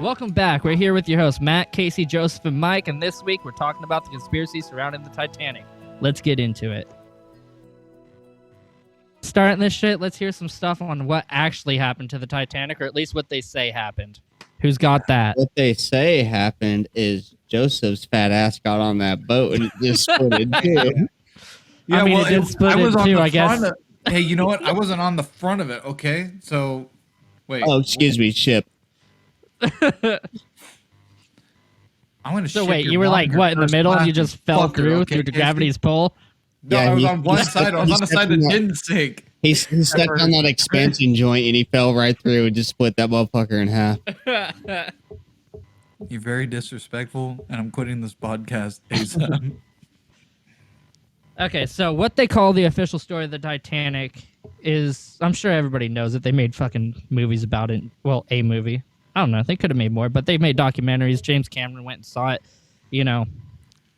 welcome back. We're here with your hosts, Matt, Casey, Joseph, and Mike, and this week we're talking about the conspiracy surrounding the Titanic. Let's get into it. Starting this shit, let's hear some stuff on what actually happened to the Titanic, or at least what they say happened. Who's got that? What they say happened is Joseph's fat ass got on that boat and it just split in two. Yeah, I mean, it did split in two, I guess. Hey, you know what? I wasn't on the front of it, okay? So, wait. Oh, excuse me, ship. I'm gonna. So wait, you were like what in the middle, and you just fell through the gravity's pull? No, I was on one side. I was on the side that didn't sink. He stepped on that expansion joint and he fell right through and just split that motherfucker in half. You're very disrespectful, and I'm quitting this podcast ASAP. Okay, so what they call the official story of the Titanic is, I'm sure everybody knows it. They made fucking movies about it. Well, a movie. I don't know. They could have made more, but they made documentaries. James Cameron went and saw it. You know,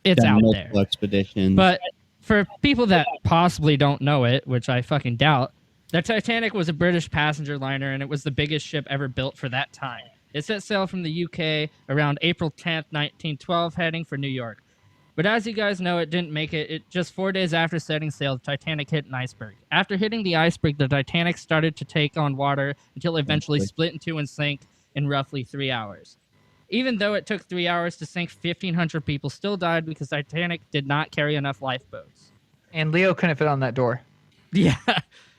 it's out there. Expeditions. But for people that possibly don't know it, which I fucking doubt, the Titanic was a British passenger liner, and it was the biggest ship ever built for that time. It set sail from the UK around April 10th, 1912, heading for New York. But as you guys know, it didn't make it. Just 4 days after setting sail, the Titanic hit an iceberg. After hitting the iceberg, the Titanic started to take on water until it eventually split in two and sank in roughly 3 hours. Even though it took 3 hours to sink, 1,500 people still died because Titanic did not carry enough lifeboats. And Leo couldn't fit on that door. Yeah.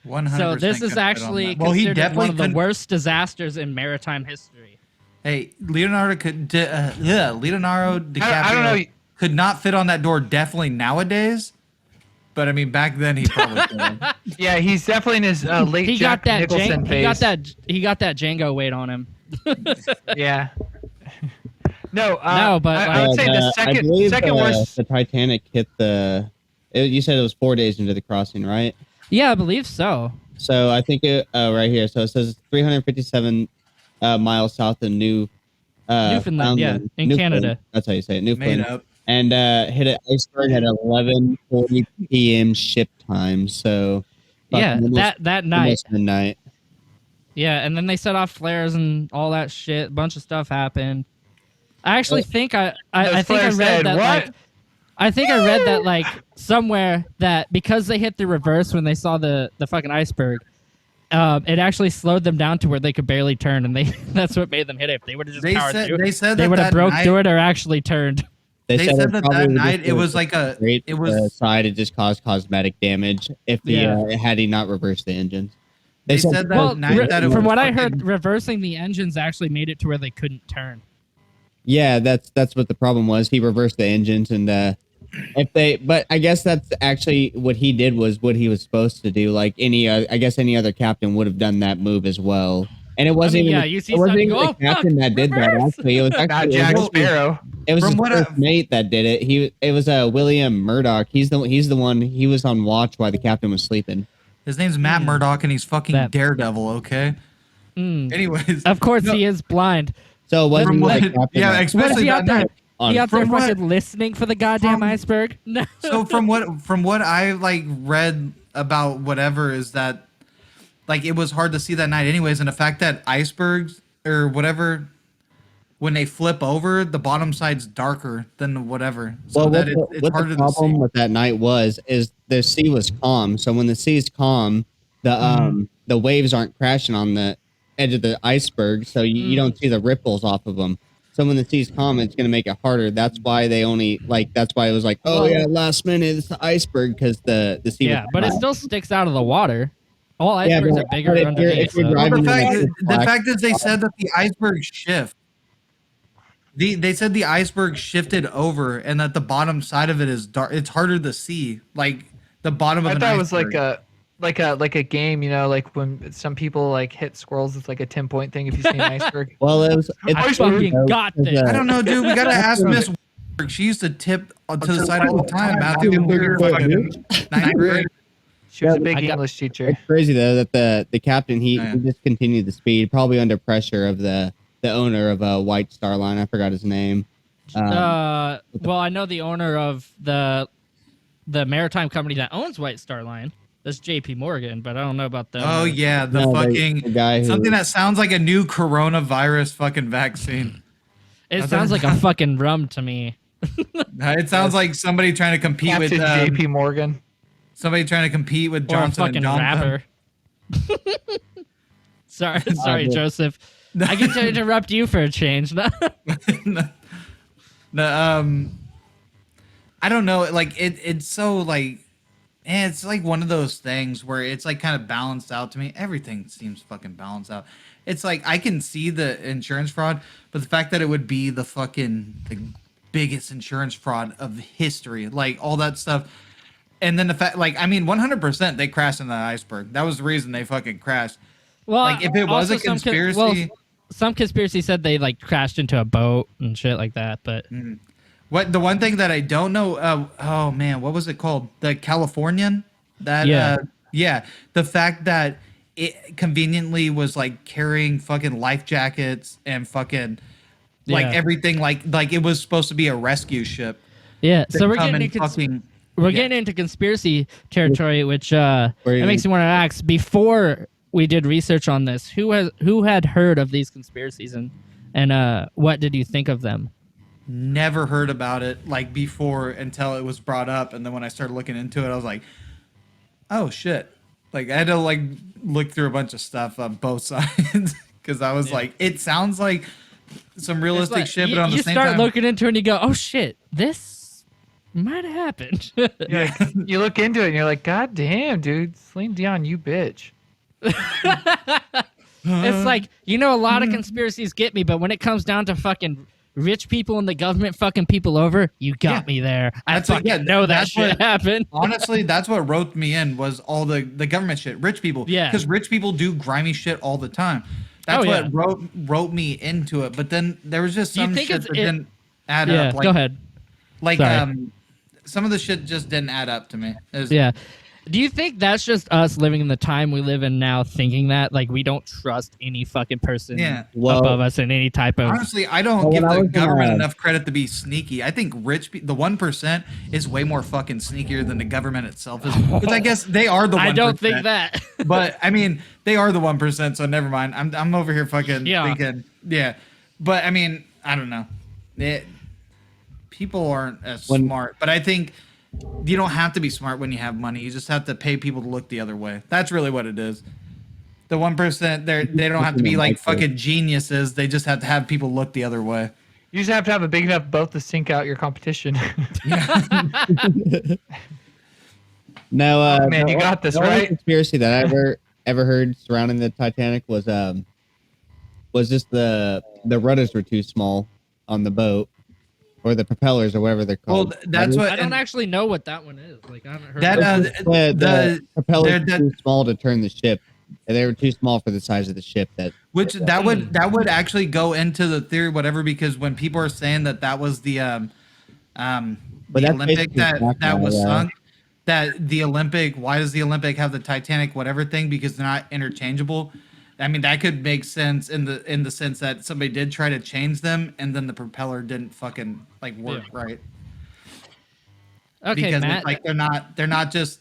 100%. So this is actually considered one of the worst disasters in maritime history. Hey, Leonardo DiCaprio I don't know. Could not fit on that door definitely nowadays. But I mean, back then he probably could. Yeah, he's definitely in his late Jack Nicholson phase. He got that Django weight on him. Yeah. No, but I would say the second worst. The Titanic hit you said it was 4 days into the crossing, right? Yeah, I believe so. So I think right here. So it says 357 miles south of Newfoundland, yeah, in Canada. That's how you say it, Newfoundland. Made up. And hit an iceberg at 11:40 p.m. ship time. So yeah, that night, almost midnight. Yeah, and then they set off flares and all that shit. A bunch of stuff happened. I actually think I think I read that like I think I read that like somewhere that because they hit the reverse when they saw the fucking iceberg, it actually slowed them down to where they could barely turn, and that's what made them hit it. If they would have just powered through, they would have broke through it or actually turned. They said that night it was like side. It just caused cosmetic damage if had he not reversed the engines. They said that night that from what I heard, reversing the engines actually made it to where they couldn't turn. Yeah, that's what the problem was. He reversed the engines, and but I guess that's actually what he did was what he was supposed to do. Like any other captain would have done that move as well. And it wasn't even the captain that did that. Actually, it was actually Jack Sparrow. It was his first mate that did it. It was William Murdoch. He's the one. He was on watch while the captain was sleeping. His name's Matt Murdock, and he's fucking Daredevil. Okay. Anyways, of course he is blind. So especially that night. He out there fucking listening for the goddamn iceberg. No. So from what I like read about whatever is that like it was hard to see that night anyways, and the fact that icebergs or whatever when they flip over, the bottom side's darker than whatever. So well, it's harder to see. The problem with that night is the sea was calm. So when the sea's calm, the waves aren't crashing on the edge of the iceberg, so you don't see the ripples off of them. So when the sea's calm, it's going to make it harder. That's why they only that's why it was like, last minute it's the iceberg because the sea. Yeah, but it still sticks out of the water. All icebergs are bigger underneath. The fact is they said that the iceberg shift. They said the iceberg shifted over and that the bottom side of it is dark. It's harder to see, like the bottom of an iceberg. I thought it was like a game, you know, like when some people like hit squirrels. It's like a 10-point thing if you see an iceberg. Well, I fucking got this. I don't know, dude. We gotta ask Miss. She used to tip to the side all the time. Matthew, ninth grade. She was a big English teacher. It's crazy though that the captain he discontinued the speed, probably under pressure of the owner of White Star Line. I forgot his name. Well, I know the owner of the maritime company that owns White Star Line. That's J.P. Morgan, but I don't know about the. Oh yeah, the guy something that sounds like a new coronavirus fucking vaccine. It sounds like a fucking rum to me. It sounds like somebody trying to compete Captain with J.P. Morgan. somebody trying to compete with Or a Johnson and fucking Johnson. rapper. Sorry, Joseph. I get to interrupt you for a change. The I don't know, like it's so like it's like one of those things where it's like kind of balanced out to me. Everything seems fucking balanced out. It's like I can see the insurance fraud, but the fact that it would be the biggest insurance fraud of history, like all that stuff. And then the fact, like, I mean, 100% they crashed in that iceberg. That was the reason they fucking crashed. Well, Like, if it was also a conspiracy, some conspiracy said they like crashed into a boat and shit like that. But what the one thing that I don't know, oh man, what was it called? The Californian? That Yeah. yeah, the fact that it conveniently was like carrying fucking life jackets and fucking like Yeah. everything, like it was supposed to be a rescue ship. yeah, so we're Come getting and into fucking we're yeah. getting into conspiracy territory, which it you makes me want to ask. Before we did research on this, who had heard of these conspiracies and what did you think of them? Never heard about it like before until it was brought up, and then when I started looking into it, I was like, "Oh shit!" Like I had to like look through a bunch of stuff on both sides because I was like, "It sounds like some realistic Like, shit," you, but on the you same start time, looking into it and you go, "Oh shit, this might have happened." yeah, You look into it and you're like, God damn, dude, Celine Dion, you bitch. It's like, a lot of conspiracies get me, but when it comes down to fucking rich people and the government fucking people over, you got Yeah. me there. I That's what- fucking yeah, know that that's shit what- happened. honestly, that's what roped me in was all the government shit, rich people, Yeah. because rich people do grimy shit all the time. That's Oh, what yeah. wrote me into it. But then there was just Do you some think shit it's- that it- didn't add Yeah, up. Like, go ahead. Like Sorry. some of the shit just didn't add up to me. It was- Yeah. Do you think that's just us living in the time we live in now, thinking that like we don't trust any fucking person Yeah. Well, above us in any type of? Honestly, I don't Well, give when I the was gonna- government enough credit to be sneaky. I think the 1% is way more fucking sneakier than the government itself is. Which I guess they are the 1%. I don't think that. But I mean, they are the 1%, so never mind. I'm over here fucking Yeah. thinking, yeah. But I mean, I don't know. People aren't as smart, but I think you don't have to be smart when you have money. You just have to pay people to look the other way. That's really what it is. The 1%, they don't have to be like fucking geniuses. They just have to have people look the other way. You just have to have a big enough boat to sink out your competition. No, Man, you got this, the only right? conspiracy that I ever heard surrounding the Titanic was just the rudders were too small on the boat, or the propellers, or whatever they're Well, called. that's what I don't and actually know what that one is. Like I haven't heard. that of it. the propellers they're- were too small to turn the ship. They were too small for the size of the ship. which that would actually go into the theory, whatever, because when people are saying that was the But the that's Olympic basically that background, was yeah. sunk, that the Olympic, why does the Olympic have the Titanic whatever thing? Because they're not interchangeable. I mean, that could make sense in the sense that somebody did try to change them, and then the propeller didn't fucking like work right. Okay, Because Matt. it's like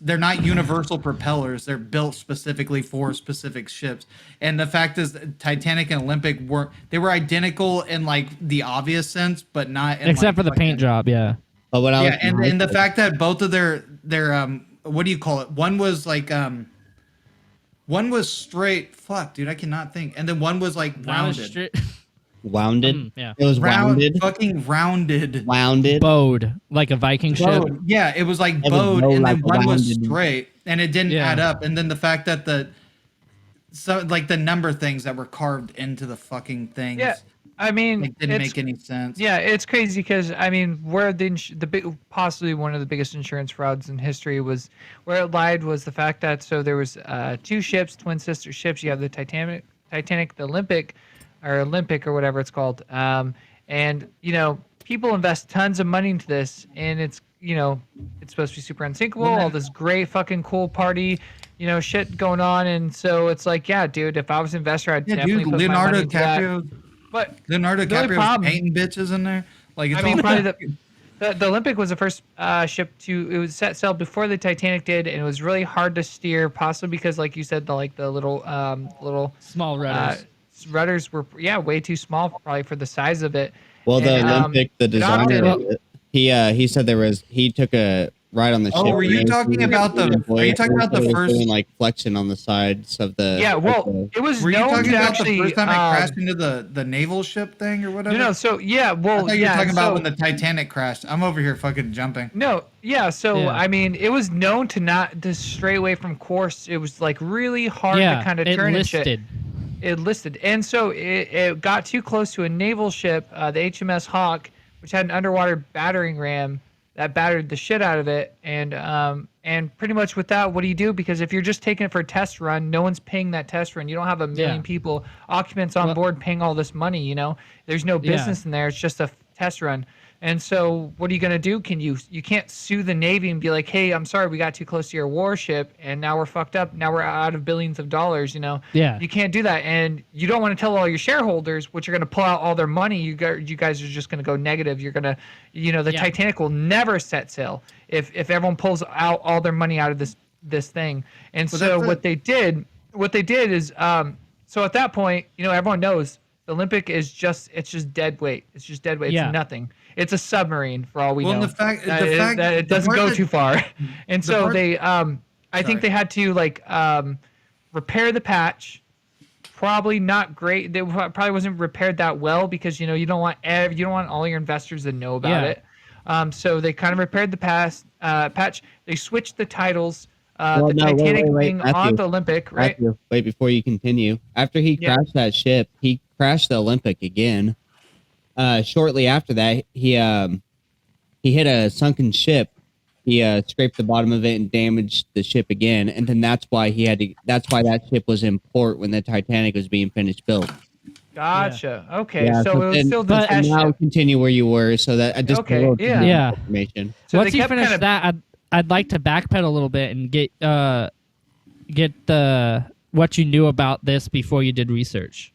they're not universal propellers. They're built specifically for specific ships. And the fact is, Titanic and Olympic were identical in like the obvious sense, but not in, Except like, for the paint fucking- job, yeah. But what I was Yeah, and the fact that both of their what do you call it? One was like one was straight. Fuck, dude, I cannot think. And then one was like rounded. wounded. Yeah. It was rounded. Fucking rounded. Wounded. Bowed like a Viking ship. Bowed. Yeah, it was like was bowed, bowed and like then a one was rounded- straight, and it didn't Yeah. add up. And then the fact that the number things that were carved into the fucking things, Yeah, I mean, like, didn't it's- make any sense. Yeah, it's crazy because I mean, where the big, possibly one of the biggest insurance frauds in history was where it lied was the fact that there was two ships, twin sister ships. You have the Titanic, the Olympic or whatever it's called, and people invest tons of money into this, and it's supposed to be super unsinkable. All this great fucking cool party, shit going on, and so it's like, yeah, dude, if I was an investor, I'd Yeah, definitely dude, put my Leonardo money into that. DiCaprio. But Leonardo the only DiCaprio's problem- painting bitches in there. Like, it's I mean, all probably the Olympic was the first ship to. It was set sail before the Titanic did, and it was really hard to steer, possibly because, like you said, the little Small rudders. rudders were way too small probably for the size of it. Well, the And, Olympic, the it often- designer, of it, he said he took a ride on the ship. Oh, were you and talking about he the? Are you talking about the was first? doing like flexion on the sides of the? Yeah, well, the- it was Were you known talking to about actually. the first time it crashed into the naval ship thing or whatever? No, so yeah, I well, thought you were yeah. talking about so- when the Titanic crashed. I'm over here fucking jumping. No, yeah. So Yeah. I mean, it was known to stray away from course. It was like really hard Yeah, to kind of it turn and shit. listed. It listed, and so it got too close to a naval ship, the HMS Hawk, which had an underwater battering ram that battered the shit out of it. And pretty much with that, what do you do? Because if you're just taking it for a test run, no one's paying that test run. You don't have a million Yeah. people, occupants on Well- board paying all this money. You know, there's no Yeah. business in there. It's just a test run. And so, what are you gonna do? You can't sue the Navy and be like, "Hey, I'm sorry, we got too close to your warship, and now we're fucked up. Now we're out of billions of dollars." You know, Yeah. you can't do that, and you don't want to tell all your shareholders, which are gonna pull out all their money. You guys are just gonna go negative. You're gonna, the Yeah. Titanic will never set sail if everyone pulls out all their money out of this thing. And Well, so that's what they did is, so at that point, everyone knows the Olympic is just dead weight. It's just dead weight. Yeah. It's nothing. It's a submarine for all we Well, know. and the fact that it the doesn't part go that- too far. And the so part- they, I Sorry. think they had to repair the patch. Probably not great. They probably wasn't repaired that well because you don't want all your investors to know about Yeah. it. So they kind of repaired the patch. They switched the titles. Well, The no, wait, Titanic wait, being Matthew. on the Olympic, right? Matthew, wait, before you continue. After he Yeah. crashed that ship, he crashed the Olympic again. Shortly after that, he hit a sunken ship. He scraped the bottom of it and damaged the ship again, and then that's why That's why that ship was in port when the Titanic was being finished built. Gotcha. Okay, Yeah, so it was then- still the but test Now ship. continue where you were, so that I just Okay, a little yeah. Yeah. information. So Once they you kept finish kind of that, I'd like to backpedal a little bit and get the what you knew about this before you did research.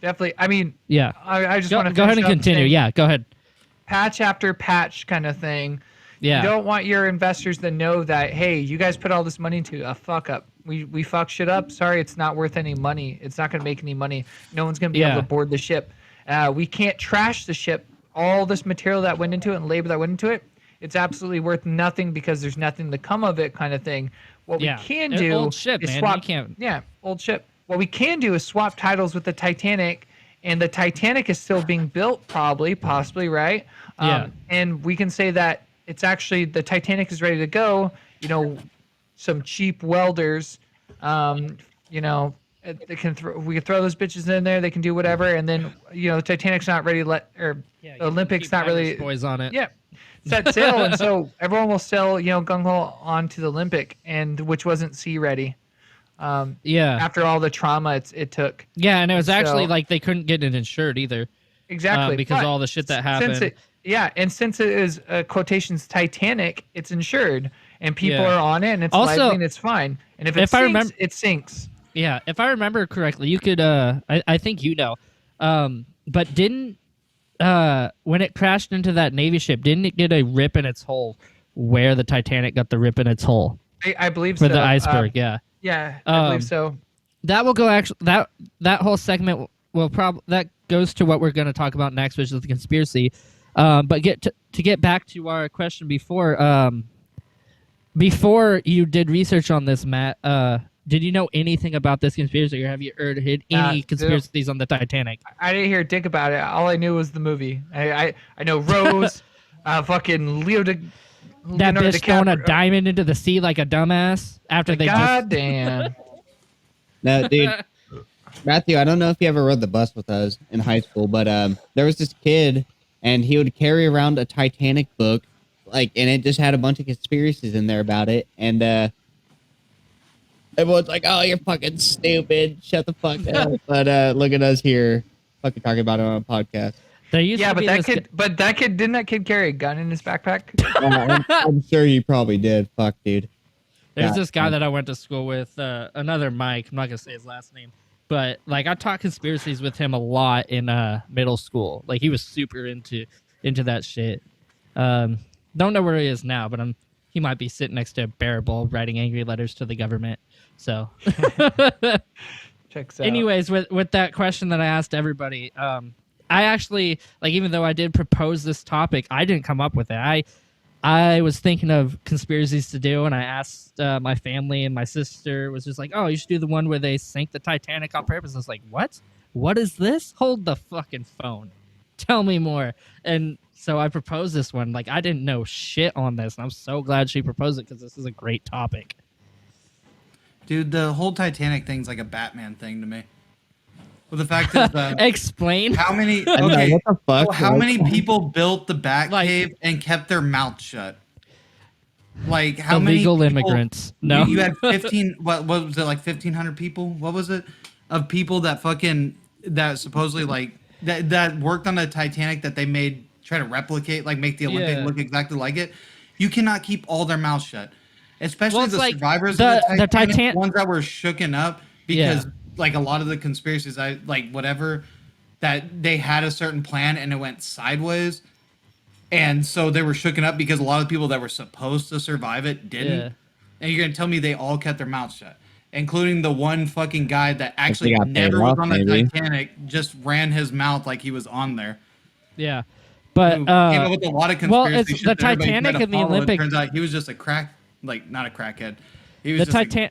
definitely. I mean, Yeah. I just Go, want to go ahead and continue. Yeah, go ahead. Patch after patch kind of thing. Yeah. You don't want your investors to know that, hey, you guys put all this money into a fuck up. We fuck shit up. Sorry, it's not worth any money. It's not going to make any money. No one's going to be Yeah. able to board the ship. We can't trash the ship. All this material that went into it and labor that went into it, it's absolutely worth nothing because there's nothing to come of it, kind of thing. What Yeah. we can An do old ship, is man. You swap. can't- Yeah, old ship. What we can do is swap titles with the Titanic, and the Titanic is still being built, possibly, right? Yeah. And we can say that it's actually the Titanic is ready to go. Some cheap welders, they can we can throw those bitches in there. They can do whatever, and then the Titanic's not ready to the Olympics not really. Boys on it. Yeah, set sail, and so everyone will sail, gung ho onto the Olympic, and which wasn't sea ready. Yeah. After all the trauma it took. Yeah, and it was actually So- like they couldn't get it insured either. Exactly. Because but all the shit that happened. Since it is quotations Titanic, it's insured, and people Yeah. are on it, and it's Also, lively, and it's fine. And if it if I sinks, remember- it sinks. Yeah, if I remember correctly, you could. I think but didn't when it crashed into that Navy ship, didn't it get a rip in its hull where the Titanic got the rip in its hull I believe for so. the iceberg? Yeah, Yeah, I Um, believe so. that will go. Actually, that whole segment will probably that goes to what we're going to talk about next, which is the conspiracy. But to get back to our question before. Before you did research on this, Matt, did you know anything about this conspiracy, or have you heard any conspiracies on the Titanic? I didn't hear a dick about it. All I knew was the movie. I know Rose, fucking That Leonardo bitch throwing a DiCaprio. diamond into the sea like a dumbass after they God damn. No, dude. Matthew, I don't know if you ever rode the bus with us in high school, but there was this kid, and he would carry around a Titanic book, and it just had a bunch of conspiracies in there about it, and everyone's like, "Oh, you're fucking stupid. Shut the fuck up." But look at us here, fucking talking about it on a podcast. There used Yeah, to but be that this kid, didn't that kid carry a gun in his backpack? I'm sure you probably did. Fuck, dude. There's Yeah. this guy that I went to school with, another Mike. I'm not gonna say his last name, but like I taught conspiracies with him a lot in middle school. Like he was super into that shit. Don't know where he is now, but he might be sitting next to a bear bowl writing angry letters to the government. So Checks out. anyways, with that question that I asked everybody, I actually like, even though I did propose this topic, I didn't come up with it. I was thinking of conspiracies to do, and I asked my family, and my sister was just like, "Oh, you should do the one where they sank the Titanic on purpose." I was like, "What? What is this? Hold the fucking phone. Tell me more." And so I proposed this one. Like, I didn't know shit on this, and I'm so glad she proposed it because this is a great topic. Dude, the whole Titanic thing's like a Batman thing to me. Well, the fact is, Explain. how many? I know, Okay, what the fuck? so how many people built the Batcave Like- and kept their mouth shut? Like how many Illegal people- immigrants. No. you had 15. What was it, like 1,500 people? What was it of people that supposedly like that worked on the Titanic that they made try to replicate, like make the Olympic Yeah. look exactly like it? You cannot keep all their mouths shut, especially Well, it's the like survivors the of the Titanic, Titan- ones that were shooken up Yeah. because like a lot of the conspiracies, I like whatever that they had a certain plan and it went sideways. And so they were shooken up because a lot of people that were supposed to survive it didn't. Yeah. And you're gonna tell me they all kept their mouths shut, including the one fucking guy that actually got paid never was off, on the maybe. Titanic, just ran his mouth like he was on there. Yeah, but Who came up with a lot of conspiracy well, it's shit the that everybody Titanic tried to and the follow. Olympic. Turns out he was just not a crackhead. He was The just Titan.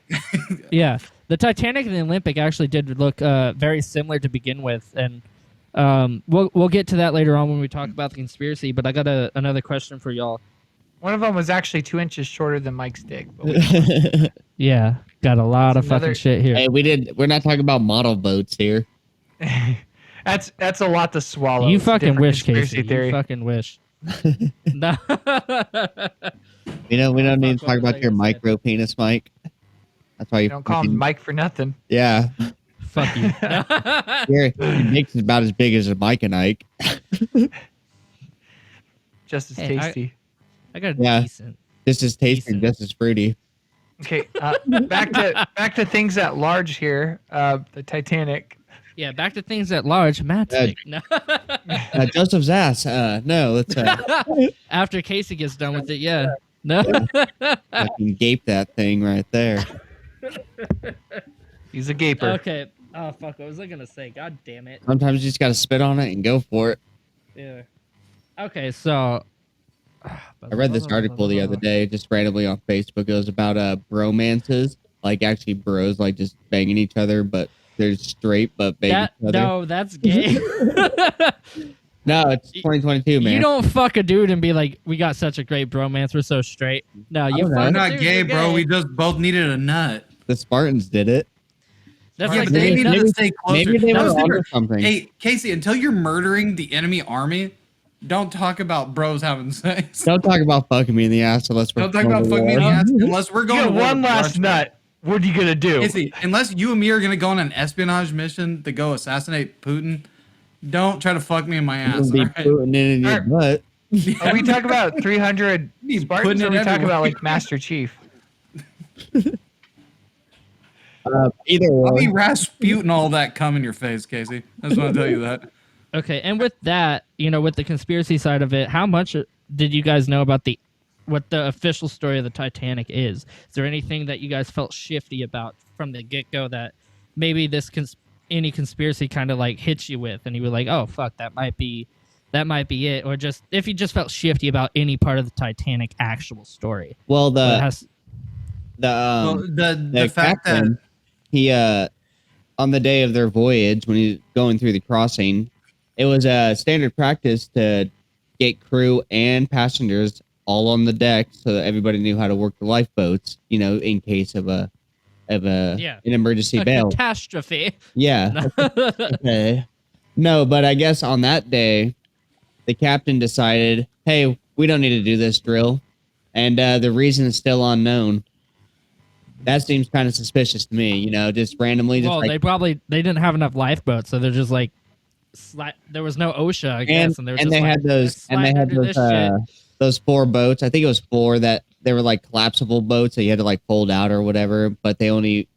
Yeah, the Titanic and the Olympic actually did look very similar to begin with, and we'll get to that later on when we talk about the conspiracy. But I got another question for y'all. One of them was actually 2 inches shorter than Mike's dick. But Yeah, got a lot of That's another- fucking shit here. Hey, we're not talking about model boats here. that's a lot to swallow. You It's a fucking different wish, conspiracy Casey. theory. You fucking wish. No. We don't need to Fuck, talk what was about I your gonna say? micro penis, Mike. That's why You you don't call him Mike for nothing. Yeah, Fuck you. your dick's about as big as a Mike and Ike. Just as Hey, tasty. I got Yeah. decent. Just as tasty, Decent. just as fruity. Okay, back to things at large here. The Titanic. Yeah, back to things at large. Matt's Uh, dick. No. Joseph's ass. No, let's After Casey gets done with it, yeah. No. fucking gape that thing right there. He's a gaper. Okay. Oh fuck! What was I gonna say? God damn it. Sometimes you just gotta spit on it and go for it. Yeah. Okay, so I read this article the other day, just randomly on Facebook. It was about bromances, like actually bros, like just banging each other, but they're straight, but banging That, each other. no, that's gay. No, it's 2022, man. You don't fuck a dude and be like, "We got such a great bromance. We're so straight." No, you don't know. fuck We're a not dude, gay, you're bro. gay. We just both needed a nut. The Spartans did it. That's Yeah, like but they saying needed nothing- to stay closer. Maybe they That were was onto different. something. Hey, Casey, until you're murdering the enemy army, don't talk about bros having sex. Don't talk about fucking me in the ass unless we're Don't talk about going to fucking me in the war. ass unless we're You going got to war one with last Russia. nut. What are you gonna do? Casey, unless you and me are going to go on an espionage mission to go assassinate Putin, don't try to fuck me in my I'm ass. gonna be all right? putting it in your Alright. butt. Are we talking about 300 He's Spartans, putting or it are we talking everywhere. about like Master Chief? Either I'll be one. Rasputin all that cum in your face, Casey. I just want to tell you that. Okay, and with that, with the conspiracy side of it, how much did you guys know about what the official story of the Titanic is? Is there anything that you guys felt shifty about from the get-go that maybe this any conspiracy kind of like hits you with, and you were like, "Oh fuck, that might be it," or just if you just felt shifty about any part of the Titanic actual story? Well, But it the has- Well, the fact captain, that he on the day of their voyage when he's going through the crossing, it was a standard practice to get crew and passengers all on the deck so that everybody knew how to work the lifeboats, in case of an emergency a bail. catastrophe. Yeah. Okay. No, but I guess on that day, the captain decided, hey, we don't need to do this drill. And the reason is still unknown. That seems kind of suspicious to me, just randomly. Just Well, like, they didn't have enough lifeboats, so they're just like, there was no OSHA, I guess, and they were just they like, had those, "Let's slide under this shit." those 4 boats. I think it was 4 that they were like collapsible boats that you had to like fold out or whatever, but they only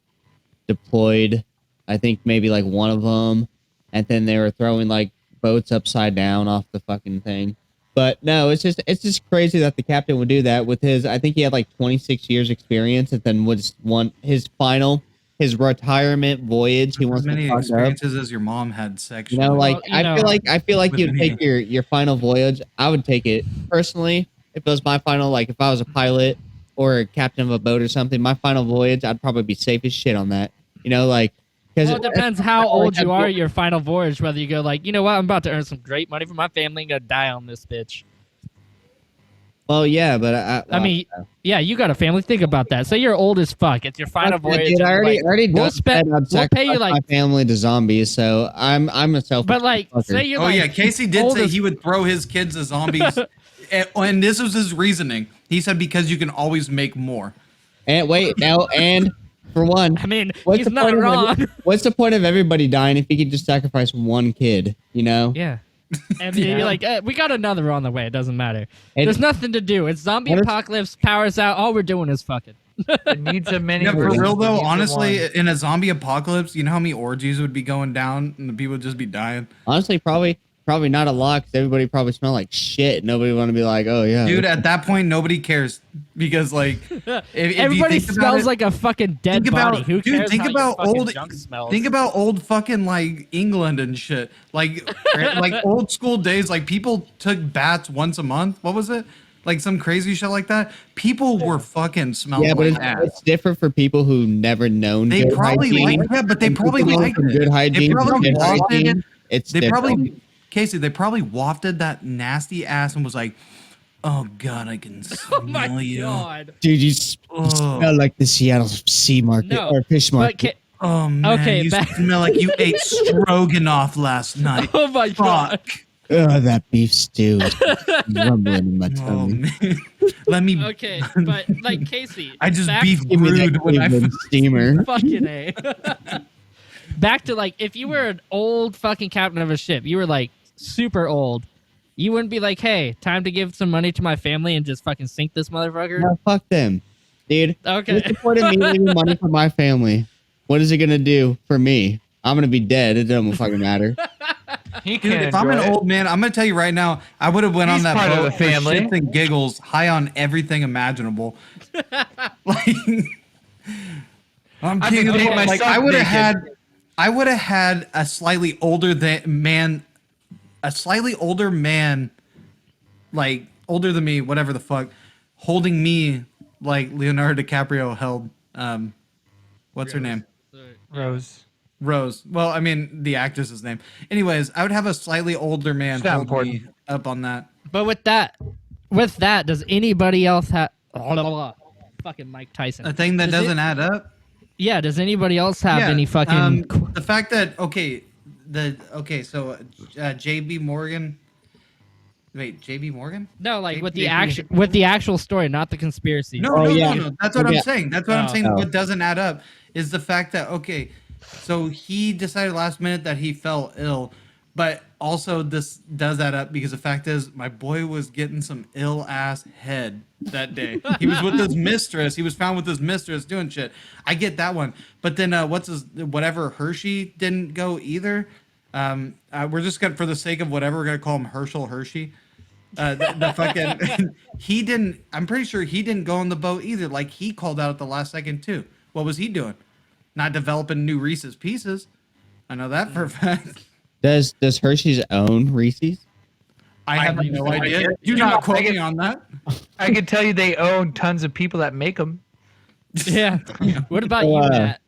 deployed, I think maybe like 1 of them. And then they were throwing like boats upside down off the fucking thing. But no, it's just crazy that the captain would do that with his, I think he had like 26 years experience, and then was his final his retirement voyage. He As wants to many fuck up. experiences as your mom had You sexually. know, like Well, you I feel like with you'd me. take your final voyage. I would take it personally if it was my final. Like if I was a pilot or a captain of a boat or something, my final voyage, I'd probably be safe as shit on that. You know, like because Well, it depends how old you are at your final voyage. Whether you go like, you know what, I'm about to earn some great money for my family and gonna die on this bitch. Well, yeah, but I mean, yeah, you got a family. Think about that. Say you're old as fuck. It's your final voyage. Dude, and I you're already like, already we'll done spend- said I'd we'll pay you, sacrifice like- my family to zombies, so I'm a selfish. But like, fucker. say you're Oh like, yeah, Casey did old say as- he would throw his kids as zombies, and this was his reasoning. He said because you can always make more. And wait now, and for one, I mean, what's he's the not point of wrong. what's the point of everybody dying if you could just sacrifice one kid? You know? Yeah. And then you're like, we got another on the way. It doesn't matter. And- There's nothing to do. It's zombie What is- apocalypse. Powers out. All we're doing is fucking. It needs a many. Yeah, for versions. real It though, needs a honestly, one. in a zombie apocalypse, you know how many orgies would be going down and the people would just be dying. Honestly, probably not a lot because everybody probably smell like shit. Nobody want to be like, oh yeah, Dude, at that point, nobody cares because like if Everybody you think about smells it, like a fucking dead think about body. Who dude, cares think how about your fucking old junk smells? think about old fucking like England and shit. Like old school days, like people took baths once a month. What was it? Like some crazy shit like that. People were fucking smelling yeah, but like ass. it's different for people who never known. They good probably hygiene. like but they And probably people liked from it. good hygiene. They probably good wafted hygiene, it. It's They different. probably Casey, they probably wafted that nasty ass and was like, "Oh God, I can smell Oh my you." god. Dude, you Oh. smell like the Seattle sea market No, or fish But market. Oh man, Okay, you back- smell like you ate stroganoff last night. Oh my god. Fuck. Oh, that beef stew is rumbling in my Oh tummy. man, let me. Okay, but like Casey, I just back- beef Give me brewed that when I. Cleveland steamer. fucking A. Back to like, if you were an old fucking captain of a ship, you were like super old, you wouldn't be like, hey, time to give some money to my family and just fucking sink this motherfucker. No, fuck them, dude. Okay. What's the point of me leaving money for my family? What is it gonna do for me? I'm gonna be dead. It doesn't fucking matter. He Dude, can if I'm an enjoy it. old man, I'm gonna tell you right now, I would have went on He's that part of boat the for family. shits and giggles, high on everything imaginable. Like, I'm I'd be king of the painting world. Like, myself I would have had a slightly older man, like older than me, whatever the fuck, holding me like Leonardo DiCaprio held. What's her name? Rose. Rose. Well, I mean the actress's name. Anyways, I would have a slightly older man It's not hold me important. up on that. But with that, does anybody else have fucking Mike Tyson? A thing that Does it- doesn't add up. Yeah, does anybody else have any fucking? the fact that so JB Morgan. Wait, JB Morgan? No, like with the JB. actual story, not the conspiracy. No, Oh, no, yeah. no, no. That's what I'm Yeah. saying. That's what I'm Oh. saying. Oh. What doesn't add up is the fact that so he decided last minute that he fell ill, but also this does add up because the fact is my boy was getting some ill ass head that day. He was with his mistress. He was found with his mistress doing shit. I get that one, but then whatever Hershey didn't go either. We're just gonna, for the sake of whatever, we're gonna call him Herschel Hershey. The fucking he didn't. I'm pretty sure he didn't go on the boat either. Like he called out at the last second too. What was he doing? Not developing new Reese's Pieces. I know that for a fact. Does Hershey's own Reese's? I have have no no idea. idea. Do not quote me on that. I can tell you they own tons of people that make them. Yeah. What about you, Uh, Matt?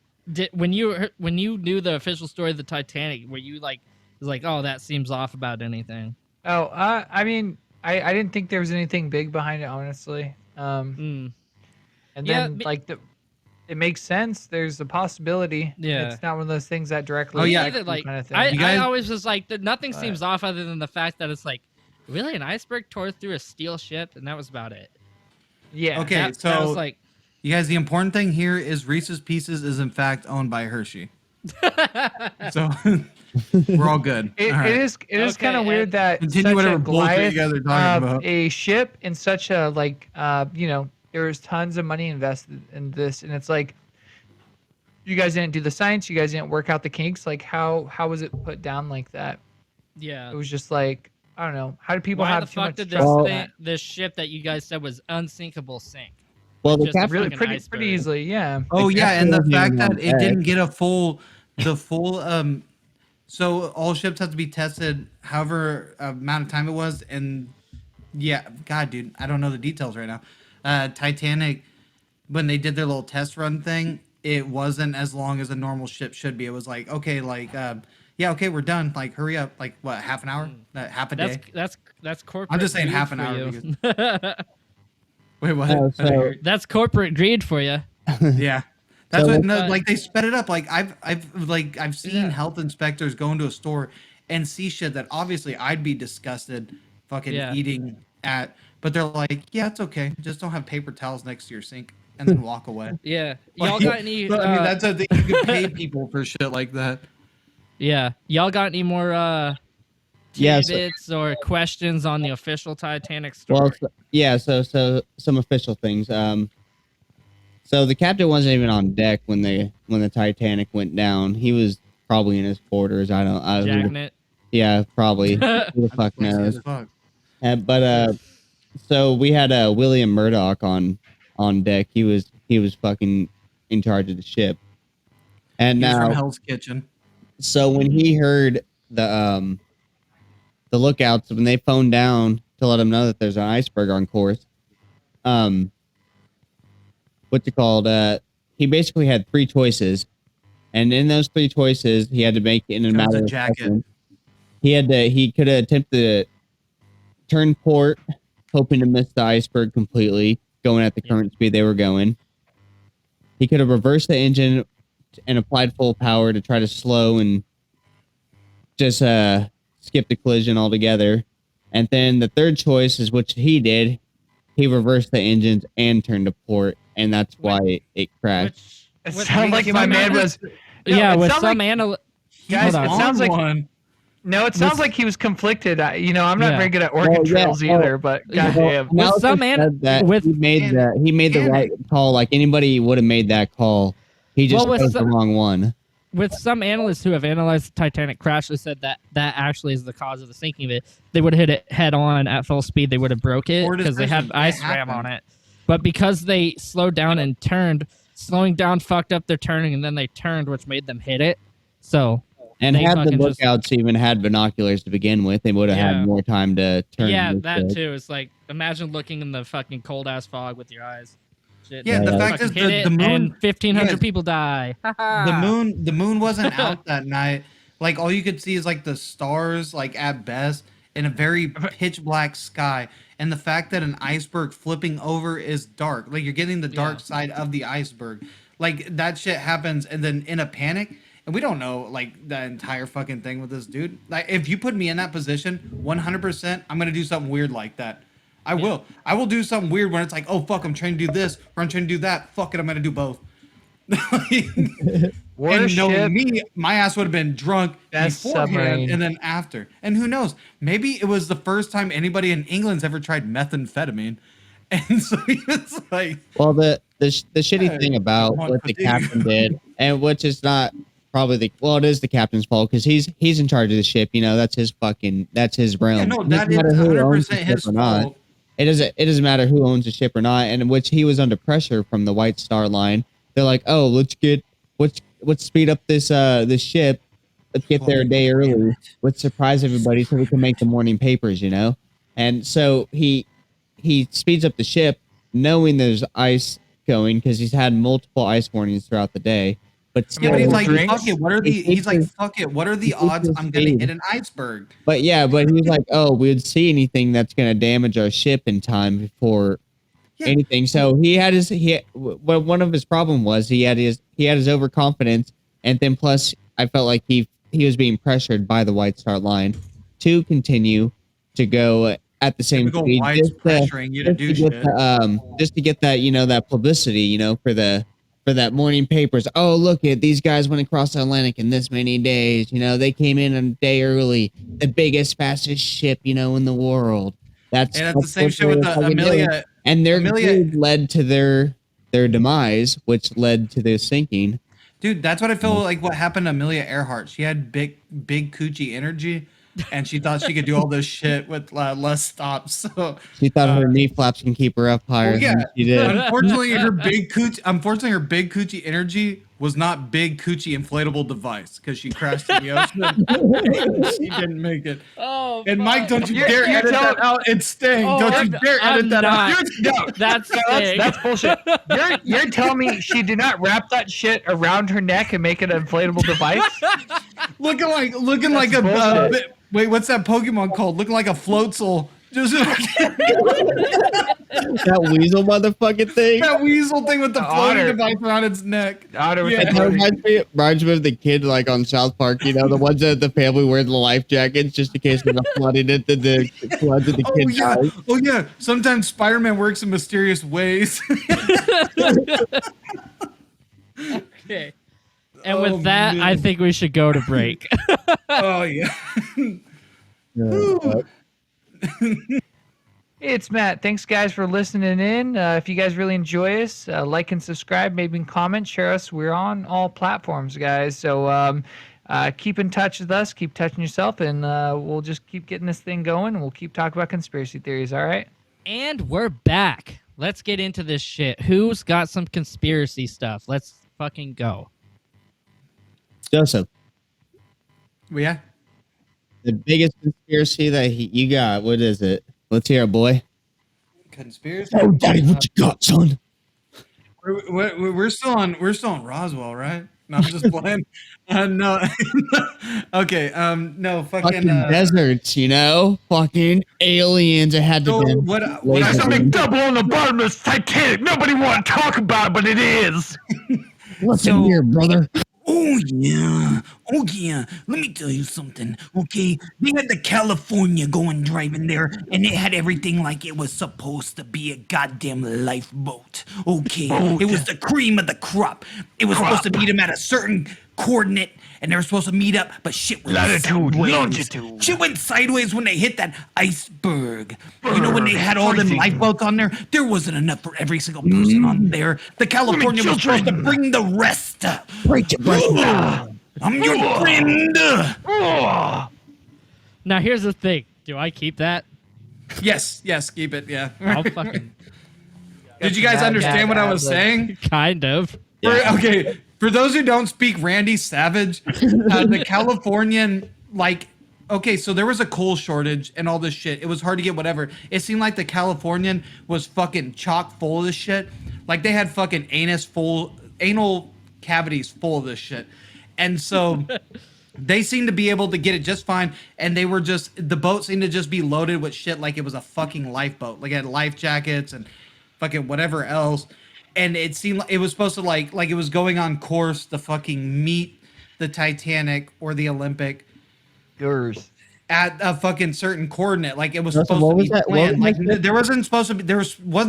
When you knew the official story of the Titanic, were you like, was like, oh, that seems off about anything? Oh, I mean, I didn't think there was anything big behind it, honestly. Mm. And Yeah, then me- it makes sense. There's a possibility. Yeah. It's not one of those things that directly. Oh, yeah. Either, like, kind of thing. I You guys- always was like, nothing But- seems off other than the fact that it's like, really, an iceberg tore through a steel ship, and that was about it. yeah. Okay. that so was like, you guys, the important thing here is Reese's Pieces is in fact owned by Hershey. So we're all good. It, All right. it is Okay, kind of weird and that continue such whatever a bullshit you Goliath guys are talking of about. a ship in such a there was tons of money invested in this, and it's like you guys didn't do the science, you guys didn't work out the kinks. Like how was it put down like that? yeah. It was just like I don't know. How do people Why the have too fuck much did trust in this that? this ship that you guys said was unsinkable sink? Well, with the just a captain Really, fucking pretty iceberg. easily, yeah. Oh yeah, captain and the wasn't fact even on that it deck. didn't get the full so all ships have to be tested however amount of time it was, and yeah, God, dude, I don't know the details right now. Titanic, when they did their little test run thing, it wasn't as long as a normal ship should be. It was like, okay, like, yeah, okay, we're done. Like, hurry up. Like, what, half an hour? Half a That's day? that's corporate. I'm just saying greed half an for hour you. because wait, what? Oh, so That's corporate greed for you. Yeah. That's So what like, no, But like they sped it up. Like I've seen yeah, health inspectors go into a store and see shit that obviously I'd be disgusted fucking yeah, eating at, but they're like, yeah, it's okay. Just don't have paper towels next to your sink and then walk away. yeah. Y'all Like, got any? but I mean, that's a thing. You could pay people for shit like that. Yeah, y'all got any more yeah, so, tidbits or questions on the official Titanic well, story? yeah, so some official things. So the captain wasn't even on deck when the Titanic went down. He was probably in his quarters. I don't. Jacking it. Yeah, probably. Who the That's fuck lazy as knows? fuck. But so we had William Murdoch on deck. He was fucking in charge of the ship. And He was from now, Hell's Kitchen. so when he heard the lookouts when they phoned down to let him know that there's an iceberg on course, um, what's it called? He basically had three choices, and in those three choices, he had to make it in a Chose matter a of jacket. seconds. He could have attempted to turn port, hoping to miss the iceberg completely, going at the current speed they were going. He could have reversed the engine and applied full power to try to slow and just skip the collision altogether. And then the third choice is which he did. He reversed the engines and turned to port, and that's why it crashed. Which It sounds like my some man anal- was. No, yeah, it with sounds some like, hold guys, on. it sounds like one. no, it sounds like he was conflicted. I'm not Yeah. very good at organ Well, yeah, trails well, either, but yeah. goddamn. With Analysis some said that with he made the right call. Like anybody would have made that call. He just Well, with chose the some- wrong one. with some analysts who have analyzed the Titanic crash, they said that that actually is the cause of the sinking of it. They would have hit it head on at full speed. They would have broke it Or because they had decision. It ice ram on happened. it. But because they slowed down and turned, slowing down fucked up their turning, and then they turned, which made them hit it. So And they had the fucking just- lookouts even had binoculars to begin with, they would have Yeah. had more time to turn. yeah, this that shit. too. It's like imagine looking in the fucking cold ass fog with your eyes. Shit, Yeah, the fucking fact is hit it, the moon- and 1,500 yes. people die. The moon wasn't out that night. Like all you could see is like the stars, like at best, in a very pitch black sky. And the fact that an iceberg flipping over is dark, like you're getting the dark Yeah. side of the iceberg, like that shit happens, and then in a panic, and we don't know like the entire fucking thing with this dude. Like if you put me in that position, 100%, I'm gonna do something weird like that. I will. I will do something weird when it's like, oh fuck, I'm trying to do this or I'm trying to do that. Fuck it, I'm gonna do both. And knowing Warship, me, my ass would have been drunk Best beforehand submarine. and then after. And who knows? Maybe it was the first time anybody in England's ever tried methamphetamine. And so it's like, Well, the shitty Yeah, thing about want what the fatigue. captain did, and which is not probably it is the captain's fault because he's in charge of the ship. You know, that's his realm. yeah, no, It that doesn't is matter who owns the 100% ship his or not. fault. It doesn't matter who owns the ship or not, and which he was under pressure from the White Star Line. They're like, oh, let's speed up this ship. Let's get there a day early. Let's surprise everybody so we can make the morning papers, you know. And so he speeds up the ship, knowing there's ice going because he's had multiple ice warnings throughout the day. But Yeah, still, but he's More like, drinks? fuck it. What are the? He He's like, keeps- fuck it. What are the he keeps odds his I'm gonna speed. hit an iceberg? but he's like, oh, we would see anything that's going to damage our ship in time before Yeah. anything. So one of his problem was he had his overconfidence, and then plus I felt like he was being pressured by the White Star Line to continue to go at the same Typical speed, whites pressuring you to do shit. just to get that that publicity, for that morning papers. Oh, look at these guys went across the Atlantic in this many days. They came in a day early, the biggest, fastest ship in the world. And that's the same shit with what the they're fucking doing. Amelia. And their Amelia- greed led to their demise, which led to their sinking. Dude, that's what I feel like what happened to Amelia Earhart. She had big coochie energy. and she thought she could do all this shit with less stops. So She thought her knee flaps can keep her up higher yeah. than she did. Unfortunately, her big coochie energy was not big coochie inflatable device because she crashed in the ocean. She didn't make it. Oh, And Mike, fuck. don't you You're- dare you're edit telling- that out. It's staying. Oh, Don't you dare I'm edit that not. out. No, That's that's bullshit. You're telling me she did not wrap that shit around her neck and make it an inflatable device? looking like a bullshit. wait, what's that Pokemon called? Looking like a Floatzel. Just That weasel motherfucking thing. that weasel thing with the floating otter. device around its neck. Otter with Yeah. the That floating- reminds me of the kid like on South Park, you know, the ones that the family wears the life jackets just in case there's a flood in it, that the floods and the Oh kid yeah, dies. oh yeah. Sometimes Spider-Man works in mysterious ways. Okay. And Oh, with that, I man. think we should go to break. Oh yeah. Yeah. Hey, it's Matt. Thanks, guys, for listening in. If you guys really enjoy us, like and subscribe, maybe comment, share us. We're on all platforms, guys. So keep in touch with us, keep touching yourself, and we'll just keep getting this thing going. And we'll keep talking about conspiracy theories, all right? And we're back. Let's get into this shit. Who's got some conspiracy stuff? Let's fucking go. Joseph, Well, yeah. the biggest conspiracy that you got, what is it? Let's hear it, boy. Conspiracy. Oh, daddy, what you got, son? We're still on Roswell, right? No, I'm just playing. No. Okay. No. Fucking deserts, you know? Fucking aliens. It had to So be. what There's I a big double on the bottom of Titanic. Nobody want to talk about it, but it is. Listen here, brother. Oh yeah, oh yeah. Let me tell you something, okay? They had the California going driving there, and it had everything like it was supposed to be a goddamn lifeboat. Okay, it was the cream of the crop. It was supposed to meet them at a certain coordinate, and they were supposed to meet up, but shit went Latitude, sideways. longitude. Shit went sideways when they hit that iceberg. You know, when they had all them lifeboats on there wasn't enough for every single person on there. The California was supposed to bring the rest. Break it, break it. I'm your friend. Now, here's the thing. Do I keep that? Yes. Keep it. Yeah. I'll fucking Did you guys understand what I was saying? kind of. Okay. For those who don't speak Randy Savage, the Californian, like, okay, so there was a coal shortage and all this shit. It was hard to get whatever. It seemed like the Californian was fucking chock full of this shit. Like they had fucking anal cavities full of this shit. And so they seemed to be able to get it just fine. And they were just, the boat seemed to just be loaded with shit like it was a fucking lifeboat. Like it had life jackets and fucking whatever else. And it seemed like it was supposed to like it was going on course to fucking meet the Titanic or the Olympic Yours. at a fucking certain coordinate. Like it was Russell, supposed what to was be that- what planned. was Like that? there wasn't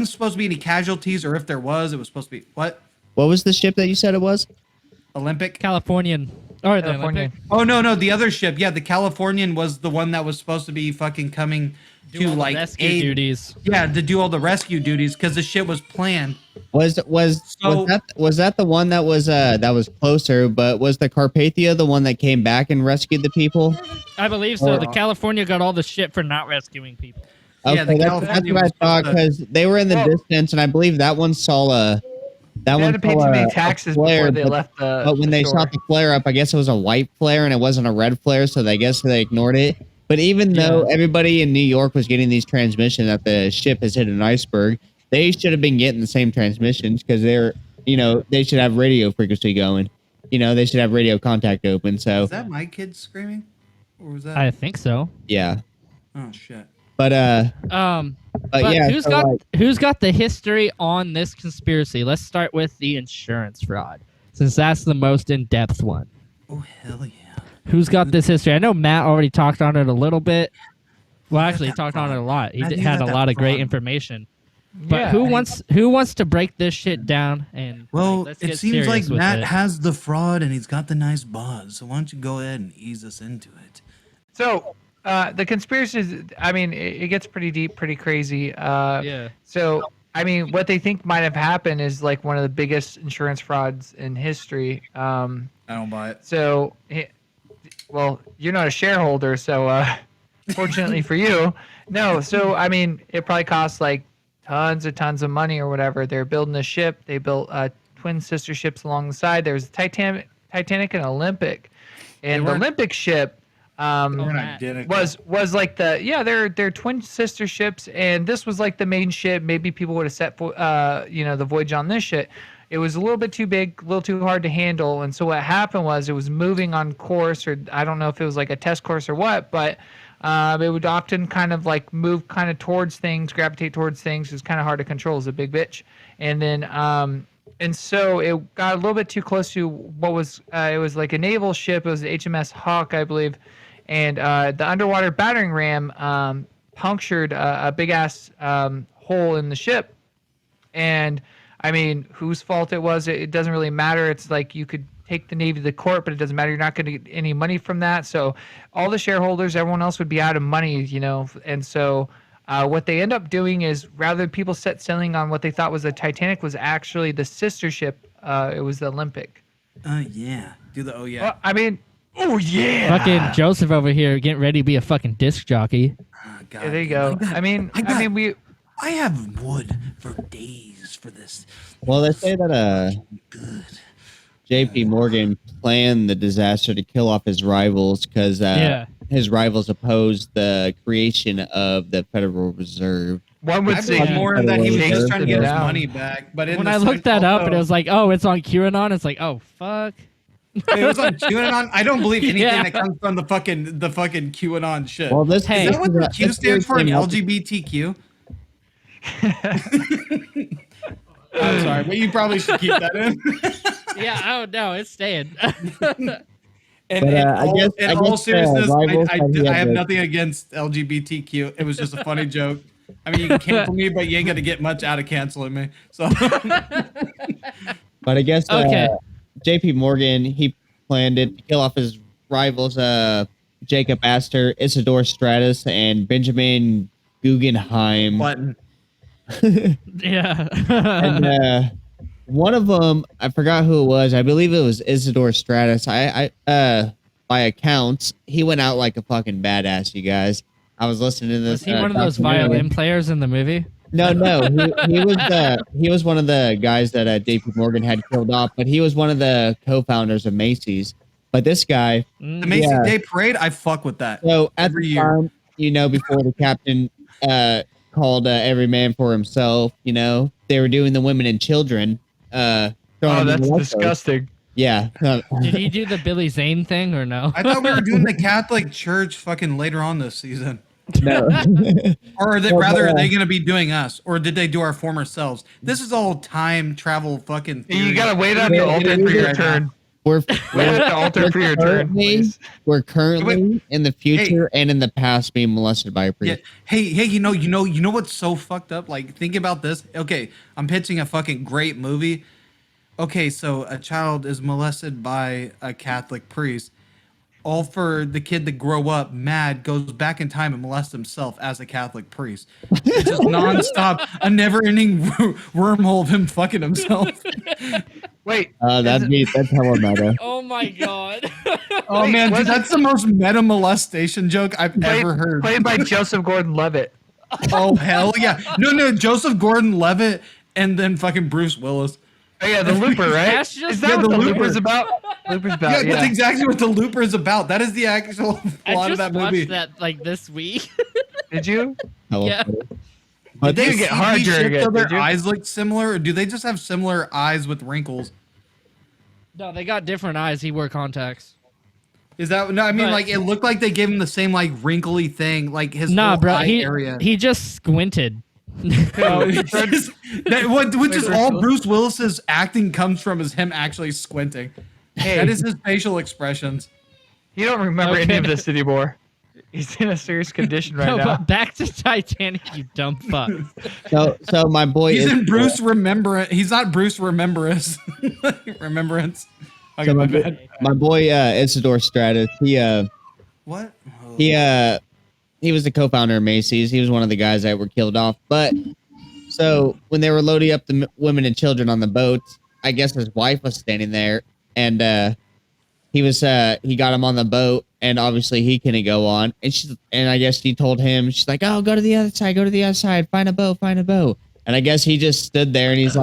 supposed to be any casualties, or if there was, it was supposed to be what? What was the ship that you said it was? Olympic? Californian. Or the California. Olympic. Oh no, the other ship. Yeah, the Californian was the one that was supposed to be fucking coming Do to all the like rescue aid. duties. Yeah, to do all the rescue duties because the shit was planned. Was So- that the one that was closer? But was the Carpathia the one that came back and rescued the people? I believe so. The California got all the shit for not rescuing people. Yeah, the Okay, that's California what I was thought supposed to- because they were in the Well- distance, and I believe that one saw a. That They one had to pay saw too many a taxes flare, before they but- left the. But when the they shore. saw the flare up, I guess it was a white flare and it wasn't a red flare, so I guess they ignored it. But even though everybody in New York was getting these transmissions that the ship has hit an iceberg, they should have been getting the same transmissions because they should have radio frequency going. They should have radio contact open. So Was that my kids screaming, or was that? I think so. yeah, Oh shit. but But yeah, who's so, got like, who's got the history on this conspiracy? Let's start with the insurance fraud, since that's the most in-depth one. Oh hell yeah. Who's got this history? I know Matt already talked on it a little bit. Well, actually, he that talked on fraud. it a lot. He Matt, you had got a that lot of great fraud. information. But Yeah, who wants to break this shit down? And Well, let's it get seems serious like with Matt it. has the fraud and he's got the nice buzz. So why don't you go ahead and ease us into it? So the conspiracies. I mean, it gets pretty deep, pretty crazy. Yeah. So I mean, what they think might have happened is like one of the biggest insurance frauds in history. I don't buy it. So Well, you're not a shareholder, so fortunately for you, no. So I mean, it probably costs like tons of money or whatever. They're building a ship. They built twin sister ships along the side. There's Titanic and Olympic, and the weren't- Olympic ship. They're Matt. identical. Was like they're twin sister ships, and this was like the main ship. Maybe people would have set the voyage on this ship. It was a little bit too big, a little too hard to handle, and so what happened was it was moving on course, or I don't know if it was like a test course or what, but it would often kind of like move kind of towards things, gravitate towards things. It's kind of hard to control. It's a big bitch, and then and so it got a little bit too close to what was it was like a naval ship. It was the HMS Hawk, I believe. And the underwater battering ram punctured a big ass hole in the ship. And I mean, whose fault it was, it doesn't really matter. It's like you could take the Navy to court, but it doesn't matter. You're not going to get any money from that. So all the shareholders, everyone else would be out of money, And so what they end up doing is rather than people set sailing on what they thought was the Titanic was actually the sister ship. It was the Olympic. Yeah. Do the yeah. Well, I mean, oh yeah. Fucking Joseph over here getting ready to be a fucking disc jockey. Oh, God. Yeah, there you go. I mean, I have wood for days for this. Well, they say that Good. J.P. Morgan planned the disaster to kill off his rivals because his rivals opposed the creation of the Federal Reserve. one would I say believe more that he was just trying to get his down. money back. But When I looked that up and it was like, oh, it's on QAnon, it's like, oh, fuck. it was on QAnon. I don't believe anything Yeah. that comes from the fucking QAnon shit. Well, this Hey. Is that what the Q this stands for in came out- LGBTQ? I'm sorry, but you probably should keep that in. Yeah, oh no, it's staying. And But, in I all, guess- in I all guess, seriousness, rivals I have the have other- nothing against LGBTQ. It was just a funny joke. I mean, you can cancel me, but you ain't gonna get much out of canceling me. So But I guess Okay. J.P. Morgan, he planned it to kill off his rivals, Jacob Astor, Isidore Stratus, and Benjamin Guggenheim. button. Yeah. And one of them, I forgot who it was. I believe it was Isidore Stratus. I by accounts, he went out like a fucking badass. You guys, I was listening to this. Was he one of those documentary. violin players in the movie? No, he was one of the guys that J.P. Morgan had killed off, but he was one of the co-founders of Macy's. But this guy, The Macy Yeah. Day Parade, I fuck with that. so at Every the year. time, before the captain called every man for himself, they were doing the women and children. Throwing Oh, them in that's the lifeboats. disgusting. Yeah. Did he do the Billy Zane thing or no? I thought we were doing the Catholic Church fucking later on this season. No. Or are they, Well, rather, yeah. are they going to be doing us? Or did they do our former selves? This is all time travel fucking theory. You gotta wait on the Yeah, altar yeah, for your yeah. turn. We're Wait at the altar for your turn, currently, please. we're currently in the future and in the past being molested by a Yeah. priest. Hey, you know what's so fucked up? Like, think about this. Okay, I'm pitching a fucking great movie. Okay, so a child is molested by a Catholic priest. All for the kid to grow up mad, goes back in time and molests himself as a Catholic priest. It's just nonstop, a never-ending wormhole of him fucking himself. Wait. That's hella meta. Oh my god. Oh Wait, man, was dude, it- that's the most meta molestation joke I've ever heard. Played by Joseph Gordon-Levitt. Oh hell yeah! No, Joseph Gordon-Levitt and then fucking Bruce Willis. Oh yeah, the Looper, right? That's just- Is that Yeah, what the the Looper. Looper's about? Looper's about, Yeah, yeah. that's exactly what the Looper is about. That is the actual I plot just of that watched movie. that like this week. Did you? Hella Yeah. funny. Did But they Didn't get CG hard during shift it, so their did you? eyes look similar, or do they just have similar eyes with wrinkles? No, they got different eyes. He wore contacts. Is that no? I mean, But- like it looked like they gave him the same like wrinkly thing, like his Nah, whole bro. eye He area. he just squinted. Oh, it's just- which is Bruce all Willis? Bruce Willis's acting comes from is him actually squinting. Hey, That is his facial expressions. you don't remember any of Okay. this anymore. He's in a serious condition right No, now. but back to Titanic, you dumb fuck. So my boy He's is in Bruce Remembrance. He's not Bruce Remembrance. Remembrance. Okay, so my bad. my boy Isidore Stratus. What? He was the co-founder of Macy's. He was one of the guys that were killed off. But so when they were loading up the women and children on the boats, I guess his wife was standing there, and he got him on the boat, and obviously he couldn't go on. And I guess she told him, she's like, "Oh, go to the other side, find a boat, find a boat." And I guess he just stood there, and he's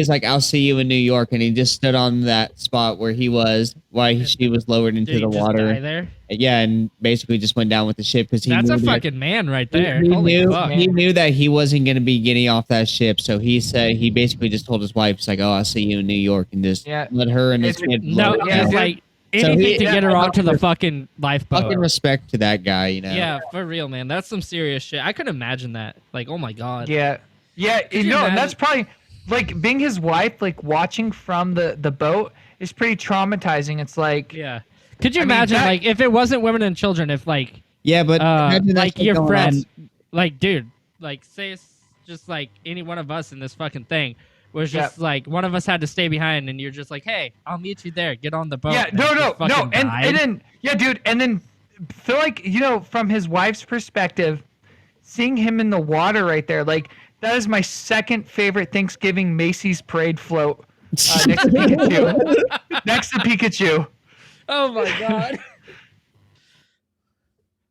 like, "I'll see you in New York." And he just stood on that spot where he was while she was lowered into Did he the just water. die there? Yeah, and basically just went down with the ship because he That's knew a that- fucking man right there. He Holy knew, fuck. he knew that he wasn't going to be getting off that ship, so he said he basically just told his wife, "He's like, oh, I'll see you in New York," and just let her and his It's- kid. No, float yeah, just down. like So anything he- to get her yeah, onto the fucking lifeboat. Fucking respect to that guy, you know. Yeah, for real, man. That's some serious shit. I couldn't imagine that. Like, oh my god. Yeah, yeah. Could you No, and imagine- that's probably like being his wife. Like watching from the boat is pretty traumatizing. It's like Yeah. Could you I mean, imagine, that- like, if it wasn't women and children, if like, Yeah, but imagine that like shit your going friend, on. like, dude, like, say it's just like any one of us in this fucking thing was just like one of us had to stay behind, and you're just like, hey, I'll meet you there. Get on the boat. yeah, and no, just no, no, fucking and died. then yeah, dude, and then feel like from his wife's perspective, seeing him in the water right there, like that is my second favorite Thanksgiving Macy's parade float. Next to Pikachu. Next to Pikachu. Oh my god.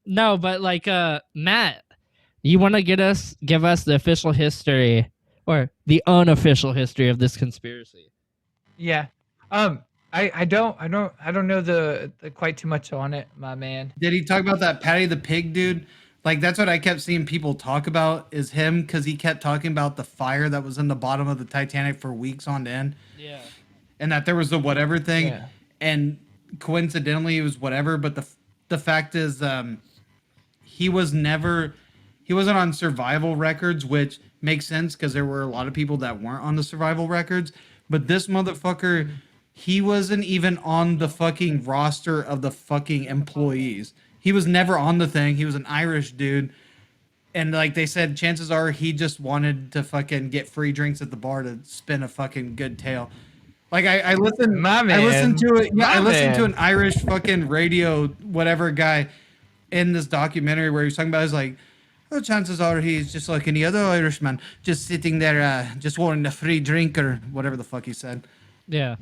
No, but like Matt, you want to give us the official history or the unofficial history of this conspiracy? Yeah. I don't know the quite too much on it, my man. Did he talk about that Patty the Pig dude? Like that's what I kept seeing people talk about is him because he kept talking about the fire that was in the bottom of the Titanic for weeks on end, Yeah. and that there was the whatever thing, Yeah. and coincidentally it was whatever. But the fact is, he wasn't on survival records, which makes sense because there were a lot of people that weren't on the survival records. But this motherfucker, he wasn't even on the fucking roster of the fucking employees. He was never on the thing. He was an Irish dude. And like they said, chances are he just wanted to fucking get free drinks at the bar to spin a fucking good tale. Like I listened, My I listened man. to it. Yeah, My I listened to man. an Irish fucking radio whatever guy in this documentary where he was talking about. He's like, oh, chances are he's just like any other Irishman, just sitting there, just wanting a free drink or whatever the fuck he said. Yeah.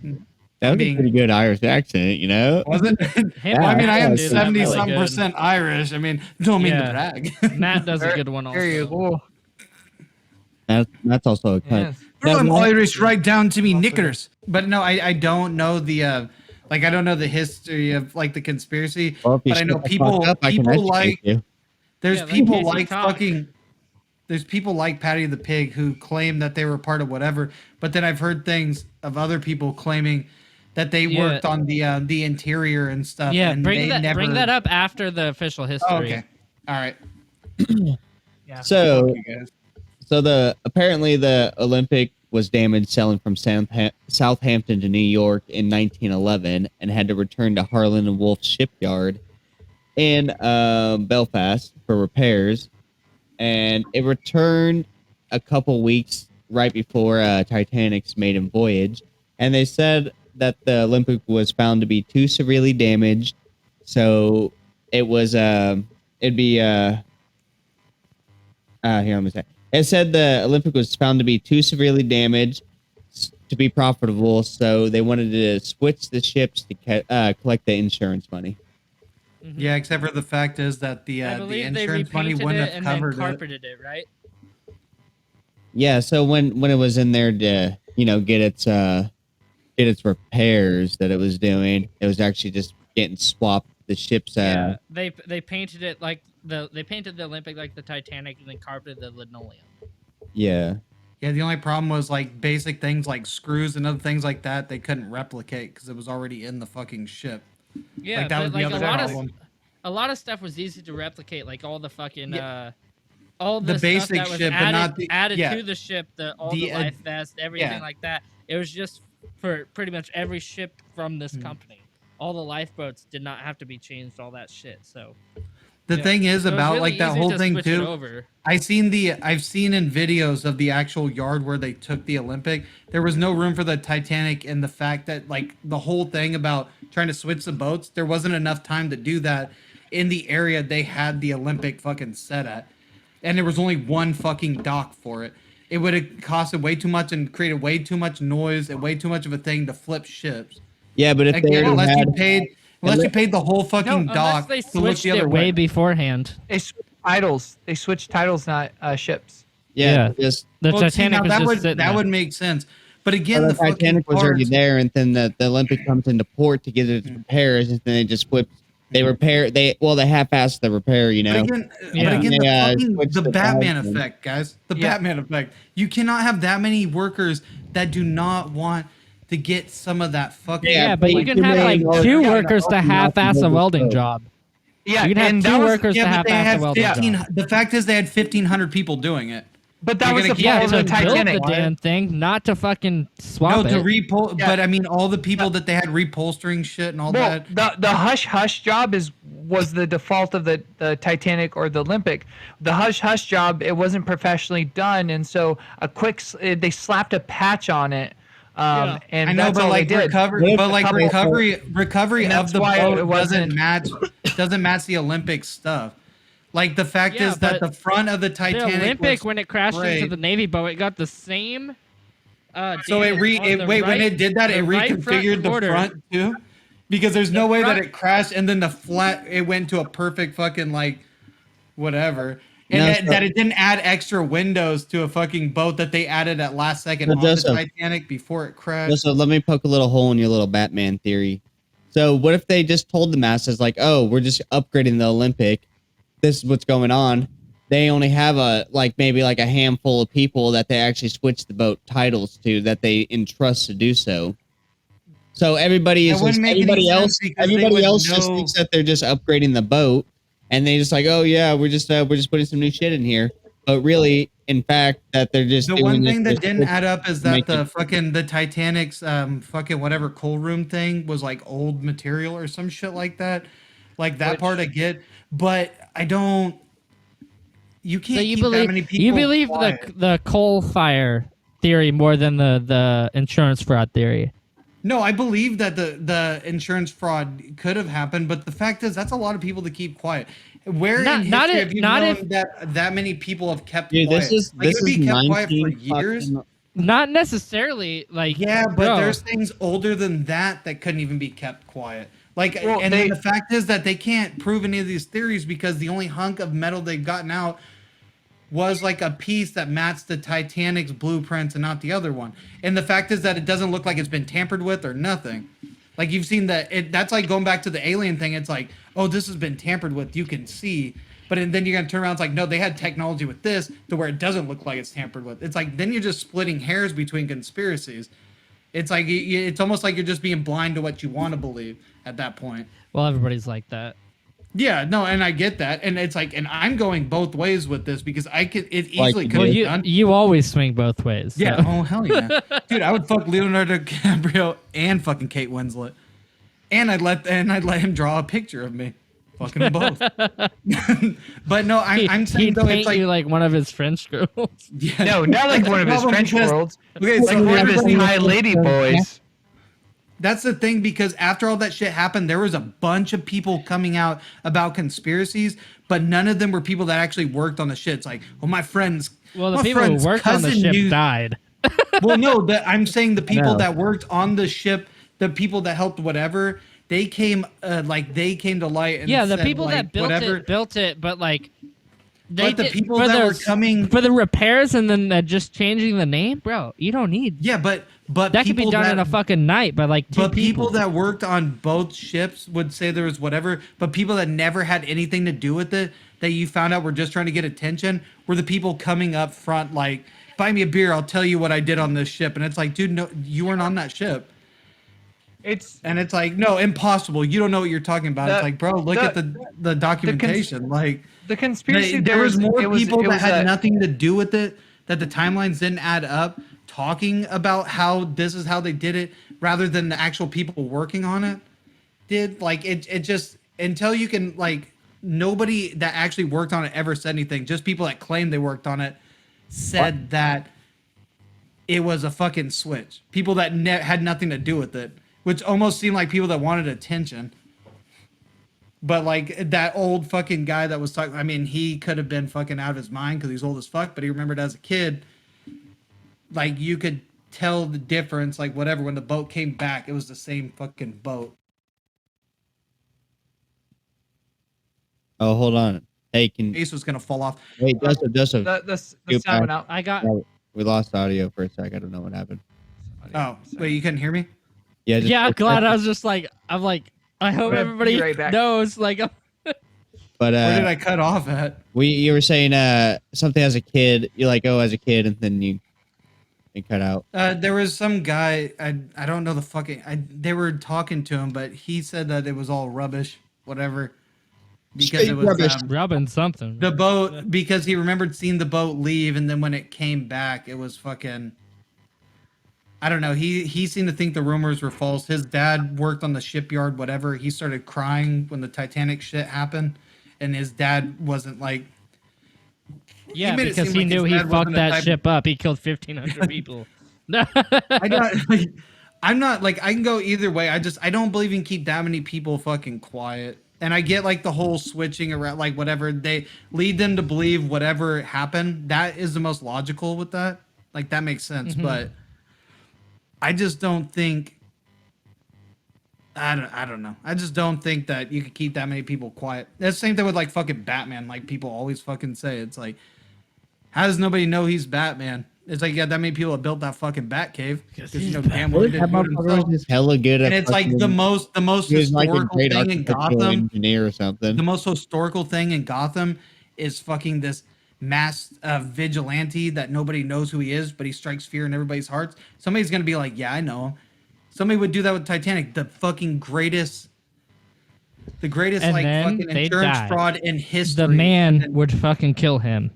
That was being- a pretty good Irish accent, you know. Was it? Him, I mean, I am dude, that's really 70-some% Irish. I mean, don't mean Yeah. to brag. good. Matt does a good one also. There you go. That's also a cut. Yes. I'm No, Irish right down to me knickers. But no, I don't know the like I don't know the history of like the conspiracy. Well, if you But I know shut the people fuck up, I can people educate like you. there's Yeah, let people Casey like talk. fucking there's people like Patty the Pig who claim that they were part of whatever. But then I've heard things of other people claiming that they Yeah. worked on the interior and stuff. Yeah, and bring they bring that up after the official history. Oh, okay. All right. Yeah. So, Fuck you guys. apparently the Olympic was damaged sailing from Southampton to New York in 1911 and had to return to Harland and Wolff shipyard in Belfast for repairs. And it returned a couple weeks right before Titanic's maiden voyage. And they said that the Olympic was found to be too severely damaged, so it was it'd be here I'm gonna say. It said the Olympic was found to be too severely damaged to be profitable, so they wanted to switch the ships to collect the insurance money. Yeah, except for the fact is that the I believe they insurance money repainted wouldn't it have and then covered it. carpeted it, right? Yeah, so when it was in there to get its repairs that it was doing, it was actually just getting swapped. The ship's Yeah, they painted it like they painted the Olympic like the Titanic and then carpeted the linoleum. yeah. Yeah, the only problem was like basic things like screws and other things like that they couldn't replicate because it was already in the fucking ship. Yeah, Like that was but the like other a problem. lot of stuff was easy to replicate, like all the fucking Yeah. all The the, basic stuff that was ship, but added, not the- added yeah. to the ship, all The the ad- life vest, everything yeah. like that. It was just for pretty much every ship from this Hmm. company. All the lifeboats did not have to be changed, all that shit. So The yeah. thing is So it was about really like that easy whole to thing switch it too. over. I've seen in videos of the actual yard where they took the Olympic. There was no room for the Titanic, and the fact that like the whole thing about trying to switch the boats, there wasn't enough time to do that in the area they had the Olympic fucking set at, and there was only one fucking dock for it. It would have costed way too much and created way too much noise and way too much of a thing to flip ships. Yeah, but if they Again, already unless had, you paid, Unless you paid the whole fucking Unless dock they to look switched the other it way way. beforehand. They switched titles. They switched titles, not ships. Yeah, Yeah. just The Well, see, Titanic now was that just would sitting that there. would make sense. But again, the the fucking Titanic was already parts. there, and then the Olympic comes into port to get its repairs, and then they just flip. They repair. They half-assed the repair, you But know. again, Yeah. but again, They, switched the the Batman valves in. effect, guys. The Yeah. Batman effect. You cannot have that many workers that do not want to get some of that fucking. Yeah, but you $2 can have million like two yeah, workers to half-ass a welding job. Yeah, You can have and two that was workers to Yeah, but they half-ass a had welding 15. job. The fact is, they had 1,500 people doing it. but that You're was gonna the keep Yeah, fall of to the build Titanic. the damn thing, not to fucking swap No, it. to repol. Yeah. But I mean, all the people that they had repolstering shit and all Well, that. the hush hush job was the default of the Titanic or the Olympic. The hush hush job, it wasn't professionally done, and so they slapped a patch on it, Yeah. and I know, that's but all like they did. recovery, but like couple- recovery And of that's the why it boat wasn't- doesn't match the Olympic stuff. Like the fact Yeah, is that but the front of the The Titanic Olympic, was when it crashed sprayed. into the Navy boat, it got the same. So it damage on the when right- it did that, the it right reconfigured the quarter. front too, because there's no way that front- it crashed and then it went to a perfect fucking like whatever, and No, that it didn't add extra windows to a fucking boat that they added at last second So on the Joseph- Titanic before it crashed. So let me poke a little hole in your little Batman theory. So what if they just told the masses like, oh, we're just upgrading the Olympic. This is what's going on. They only have maybe a handful of people that they actually switch the boat titles to that they entrust to do so. So everybody is That wouldn't make any everybody sense else because they everybody would else just know- thinks that they're just upgrading the boat, and they just like, oh yeah, we're just putting some new shit in here. But really, in fact, that they're just The doing one this thing that just didn't add up is that make the it- fucking the Titanic's fucking whatever coal room thing was like old material or some shit like that. Like that Which- part I get, but I don't. You can't So you keep that many believe people. you believe quiet. the coal fire theory more than the insurance fraud theory. No, I believe that the insurance fraud could have happened, but the fact is that's a lot of people to keep quiet. Where Not- in not history if- have you not known if- that many people have kept Dude, quiet? this is Like, this it would is be kept quiet for 19 years. fucking- Not necessarily like Yeah, but bro, there's things older than that that couldn't even be kept quiet. Like, Well, and then the fact is that they can't prove any of these theories because the only hunk of metal they've gotten out was like a piece that matched the Titanic's blueprints and not the other one. And the fact is that it doesn't look like it's been tampered with or nothing. Like you've seen that that's like going back to the alien thing. It's like, oh, this has been tampered with. You can see. But then you're gonna turn around. It's like, no, they had technology with this to where it doesn't look like it's tampered with. It's like then you're just splitting hairs between conspiracies. It's like it's almost like you're just being blind to what you want to believe at that point. well, everybody's like that. Yeah, no, and I get that, and it's like, and I'm going both ways with this because it easily you could Well, have do. done. you always swing both ways. Yeah. so. Oh hell yeah, dude! I would fuck Leonardo DiCaprio and fucking Kate Winslet, and I'd let him draw a picture of me, fucking them both. But no, I'm saying He'd though, paint it's like you like one of his French girls. yeah. No, not like one of his Problem French because- worlds. Okay, Like so one of his everybody- Thai lady boys. That's the thing because after all that shit happened, there was a bunch of people coming out about conspiracies, but none of them were people that actually worked on the shit. It's like, well, my friends. Well, the my people who friend's worked on the cousin ship knew- died. Well, no, I'm saying the people know. that worked on the ship, the people that helped whatever, they came to light and Yeah, the said, people like, that built it, but like But the did- people for that were the- coming- for the repairs and then just changing the name, bro. You don't need Yeah, but that could be people done that, in a fucking night by like two But people people. that worked on both ships would say there was whatever, but people that never had anything to do with it, that you found out were just trying to get attention, were the people coming up front like, buy me a beer, I'll tell you what I did on this ship. And it's like, dude, no, you weren't on that ship. It's And it's like, no, impossible. You don't know what you're talking about. It's like, bro, look at the documentation. Like the conspiracy. there was more people that had a- nothing to do with it, that the timelines didn't add up, talking about how this is how they did it, rather than the actual people working on it. Did like it just until you can like nobody that actually worked on it ever said anything. Just people that claimed they worked on it said that it was a fucking switch. People that had nothing to do with it, which almost seemed like people that wanted attention. But like that old fucking guy that was talking, I mean, he could have been fucking out of his mind because he's old as fuck, but he remembered as a kid. Like you could tell the difference, like whatever, when the boat came back, it was the same fucking boat. Oh, hold on. Hey, can Face was gonna fall off. wait? Joseph. The You sound went back? out. I got. Yeah, we lost audio for a sec. I don't know what happened. Oh, wait, you couldn't hear me? Yeah, just Yeah, I'm for a glad. I second. was just like, I'm like, I hope gonna be everybody right back. knows. Like, But Where did I cut off at? you were saying something as a kid. You're like, oh, as a kid, and then you cut out. There was some guy. I don't know the fucking. They were talking to him, but he said that it was all rubbish, whatever, because Straight it was rubbish. rubbing something. the boat. Because he remembered seeing the boat leave, and then when it came back, it was fucking. I don't know. He seemed to think the rumors were false. His dad worked on the shipyard, whatever. He started crying when the Titanic shit happened, and his dad wasn't like. Yeah, made it because seem he like his knew he dad wasn't fucked the that type- ship up. He killed 1,500 people. I'm not like I can go either way. I don't believe in keep that many people fucking quiet. And I get like the whole switching around, like whatever they lead them to believe whatever happened. That is the most logical with that. Like that makes sense. But I just don't think. I don't know. I just don't think that you could keep that many people quiet. That's the same thing with like fucking Batman. Like people always fucking say, it's like, how does nobody know he's Batman? It's like you got that many people that built that fucking Bat cave because you know damn well he That didn't do it motherfucker himself. was just hella good at. And it's like the fucking- most He was like a historical great thing in architectural Gotham. engineer or something. The most historical thing in Gotham is fucking this mass vigilante that nobody knows who he is, but he strikes fear in everybody's hearts. Somebody's gonna be like, yeah, I know him. Somebody would do that with Titanic, the greatest And like then fucking they'd insurance die. fraud in history. The man And- would fucking kill him.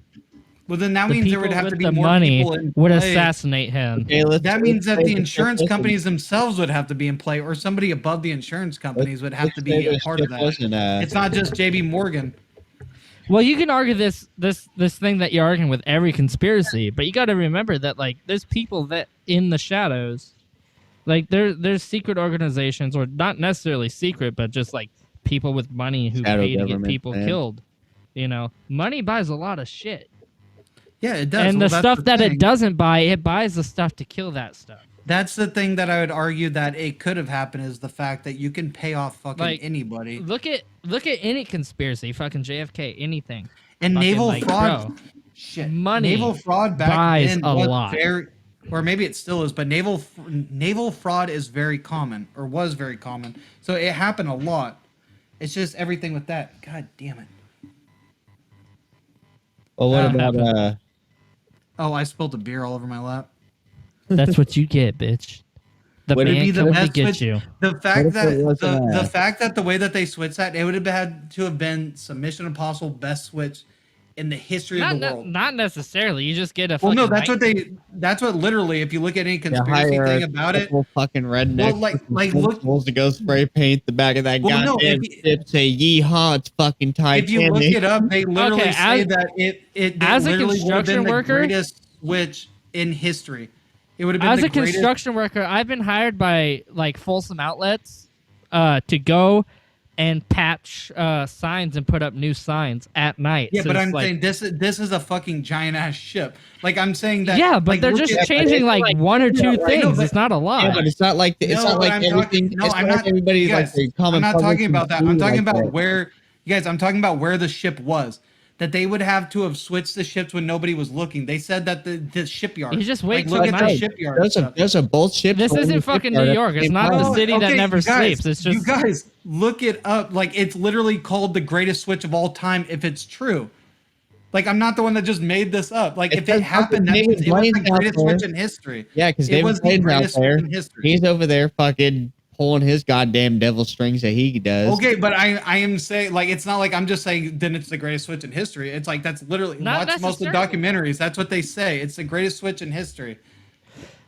well, then that The means there people would have with to be the more money people in would play. assassinate him. Okay, That means that the insurance listen, companies themselves would have to be in play, or somebody above the insurance companies would have let's to say be a this part of ship that. wasn't, It's not just JB Morgan. Well, you can argue this thing that you're arguing with every conspiracy, but you got to remember that like there's people that in the shadows, like there's secret organizations, or not necessarily secret, but just like people with money who Shadow pay to get government, people man. killed. You know, money buys a lot of shit, Yeah, it does. and Well, the that's stuff the that thing. it doesn't buy, it buys the stuff to kill that stuff. That's the thing that I would argue that it could have happened is the fact that you can pay off fucking Like, anybody. Look at any conspiracy, fucking JFK, anything. And fucking, naval like, fraud, bro, shit. money Naval fraud back buys then a was lot. very, or maybe it still is, but naval fraud is very common, or was very common. So it happened a lot. It's just everything with that. God damn it. Well, what That about happened. Oh, I spilled a beer all over my lap. That's what you get, bitch. The Would it man be the totally best gets switch? you. The What fact if that it wasn't the a- fact that the way that they switched that, it would have had to have been Submission Impossible best switch in the history of the world. Not necessarily. You just get a Well, fucking no, that's night- that's what literally, if you look at any you conspiracy hire thing a about it, couple fucking rednecks Well, like- with some like, look- pencils to go spray paint the back of that Well, no, goddamn if you- ship, say yeehaw, it's fucking Titanic. if you look it up, they literally Okay, say as- that it they as a literally would have been construction the worker- greatest switch in history. It would have been As the a greatest. construction worker, I've been hired by like Folsom Outlets to go and patch signs and put up new signs at night. Yeah, So but it's I'm like, saying this is a fucking giant ass ship. Like I'm saying that. yeah, but like, they're look just at- changing like one or two right, no, things. but- It's not a lot. Yeah, but it's not like it's No, not but like I'm everything. talking- no, it's I'm not not- like everybody you like guys, the common I'm not public talking about that. can I'm do talking like about that. where you guys. I'm talking about where the ship was. That they would have to have switched the ships when nobody was looking. They said that the shipyard. You just Like, wait till look at the night. shipyard. and stuff. There's a both ships. This going isn't to fucking shipyard New at York. It's same not time. the city that never you guys, sleeps. It's just you guys look it up. Like it's literally called the greatest switch of all time. If it's true, like I'm not the one that just made this up. Like It if says it happened, that fucking means it was David the Blaine's out greatest there. switch in history. Yeah, because It David was the Blaine's out greatest there. switch in history. He's over there fucking pulling his goddamn devil strings that he does. Okay, but I am saying like it's not like I'm just saying then it's the greatest switch in history. It's like that's literally Not watch most of the necessarily. documentaries. That's what they say. It's the greatest switch in history.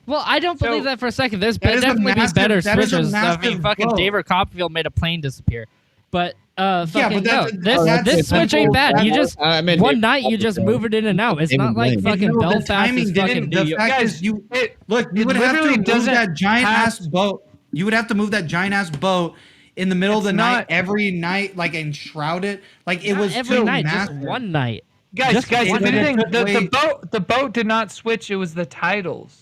Well, I don't believe So- that for a second. There's That is a definitely massive- be better that is a switches. I mean, massive fucking boat. David Copperfield made a plane disappear. But Yeah, fucking but that's- no, that's this switch simple. ain't bad. You That's- just I mean, one David night you just Copperfield. move it in and out. It's David not like Blaine. fucking No, the Belfast timing is fucking didn't. New The York. fact Guys, is, you it would have literally to move doesn't that giant ass have- boat. You would have to move that giant ass boat in the middle of It's the night not- every night, like and shroud it. Like it Not was every so night, massive. just one night. Guys, Just guys, one the minute. thing, the Wait. boat did not switch. It was the titles.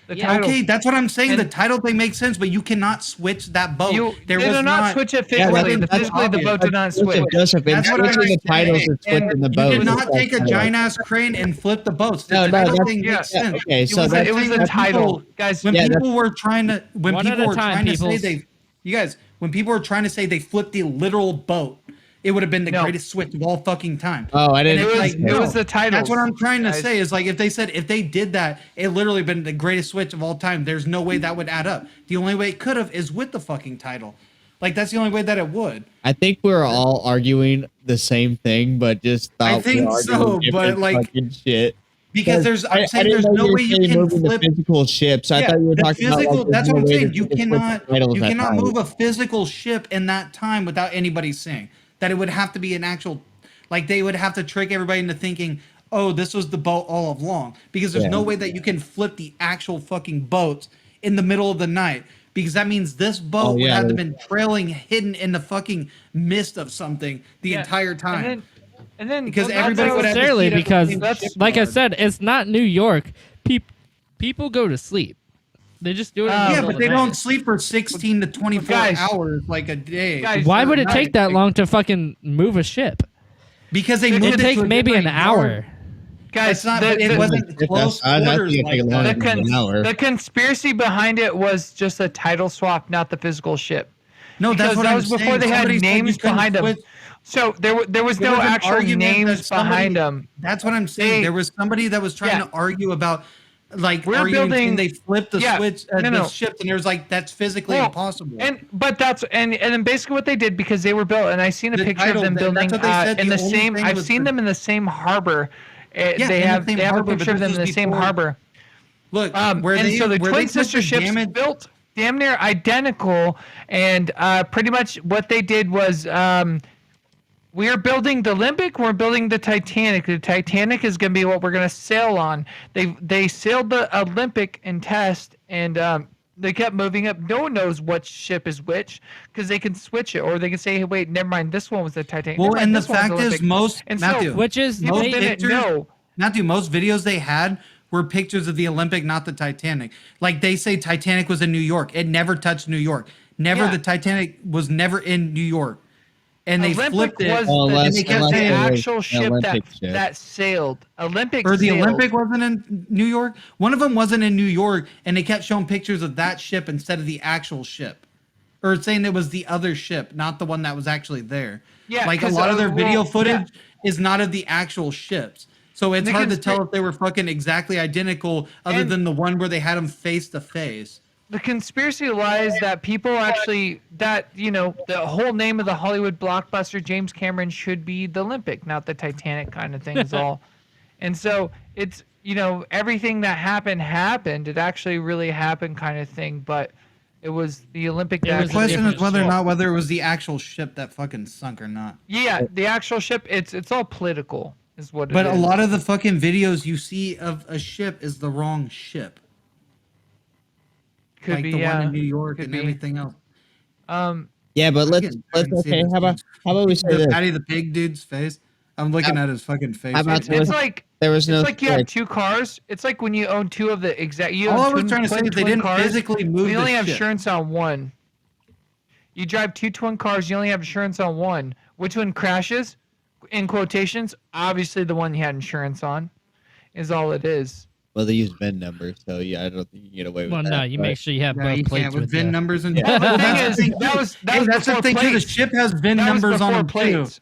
The Yeah. title. Okay, that's what I'm saying. And- The title thing makes sense, but you cannot switch that boat. They did not switch it physically. Physically, the boat did not switch. Joseph, in That's what I'm switching the titles saying. and switching the And boat. you did it's not like take a kinda like- giant ass crane and flip the boats. The No, no, title that's- thing yeah, makes sense. okay, so was that's- it was when a title, guys. When Yeah, people were trying to, One at a time, peoples. when people were trying to say they flipped the literal boat, it would have been the No. greatest switch of all fucking time. Oh, I And didn't. it's was- like, it no, was the titles, That's what I'm trying to guys. say. Is like if they did that, it literally been the greatest switch of all time. There's no way that would add up. The only way it could have is with the fucking title. Like that's the only way that it would. I think we're all arguing the same thing, but just thought I think we were so, arguing but, different like, fucking shit. Because I'm I saying didn't there's know no you were way you saying can moving flip. the physical ships. I thought you were the talking about physical. like, That's there's what I'm no way saying. to You switch the cannot. titles You at cannot night. move a physical ship in that time without anybody seeing. That it would have to be an actual. Like they would have to trick everybody into thinking, oh, this was the boat all along. Because there's no Yeah. way that you can flip the actual fucking boats in the middle of the night. Because that means this boat Oh, would yeah, have to there's- been trailing, hidden in the fucking mist of something the Yeah, entire time. And then Because well, Not everybody would have to necessarily, see it at the because same that's shipyard. like I said, it's not New York. People go to sleep. They just do it. In the Yeah, middle but of they the night. don't sleep for 16 to 24 Guys. hours like a day. Guys, Why for would it night, take that like- long to fucking move a ship? Because they It moved takes to a maybe an different hour. yard. guys, It's not. But it wasn't close I think quarters it like take longer that. than an hour. the conspiracy behind it was just a title swap, not the physical ship. No, that's Because what that I'm was before saying. they had Somebody said you names couldn't behind them. switch- So there was There no was an actual argument that names somebody- behind them. That's what I'm saying. They- There was somebody that was trying Yeah. to argue about, like, We're arguing building- can they flip the yeah, switch, no, the no. ships, and there's like that's physically Well, impossible. But that's and then basically what they did, because they were built, and I seen a The picture title, of them that's building what they said, in the the only same. thing I've was seen the- them in the same harbor. in the They have same a harbor, but picture of this them in was the same before- harbor. Look, And so the where twin they sister took the ships damage- built damn near identical, and pretty much what they did was we are building the Olympic, we're building the Titanic. The Titanic is going to be what we're going to sail on. They sailed the Olympic in test, and they kept moving up. No one knows what ship is which, because they can switch it, or they can say, hey, wait, never mind, this one was the Titanic. Well, Never mind, and the this one was fact is, Olympic. most And Matthew, so, Which is most they didn't pictures, know. Matthew, most videos they had were pictures of the Olympic, not the Titanic. Like they say, Titanic was in New York. It never touched New York. Never, Yeah. the Titanic was never in New York, and they Olympic flipped it. was Unless- the, unless the it was actual an ship Olympic ship. that sailed. Olympic Or the sailed. Olympic wasn't in New York. One of them wasn't in New York, and they kept showing pictures of that ship instead of the actual ship, or saying it was the other ship, not the one that was actually there. Yeah, like a 'cause, lot of their video well, footage is not of the actual ships, so it's The hard to conspira- tell if they were fucking exactly identical, other And- than the one where they had them face to face. The conspiracy lies that people actually, that, the whole name of the Hollywood blockbuster James Cameron should be the Olympic, not the Titanic kind of thing is all. And so it's, everything that happened. It actually really happened kind of thing, but it was the Olympic. It that was The a actually- question is different whether or ship. not whether it was the actual ship that fucking sunk or not. Yeah, the actual ship, it's all political is what But it a is. lot of the fucking videos you see of a ship is the wrong ship. Could like be, the yeah. one in New York Could and be. everything else. Yeah, but let's Again, trying to see okay. this How about we say the this? Patty the Pig dude's face? I'm looking at his fucking face. How about right now. It's like There was no it's like you have like, two cars. It's like when you own two of the exact. You All own I was twin- trying to say twin- is they twin didn't cars. physically move You the only have ship. insurance on one. You drive two twin cars. You only have insurance on one. Which one crashes? In quotations, obviously the one you had insurance on, is all it is. well, they use VIN numbers, so yeah, I don't think you can get away with Well, that. no, you but- make sure you have No, both you plates can't with with VIN you. numbers and. Yeah. Well, the That's thing the is, thing, that too. was Hey, that's the before thing too. The plates. ship has VIN That was numbers on before them too. plates.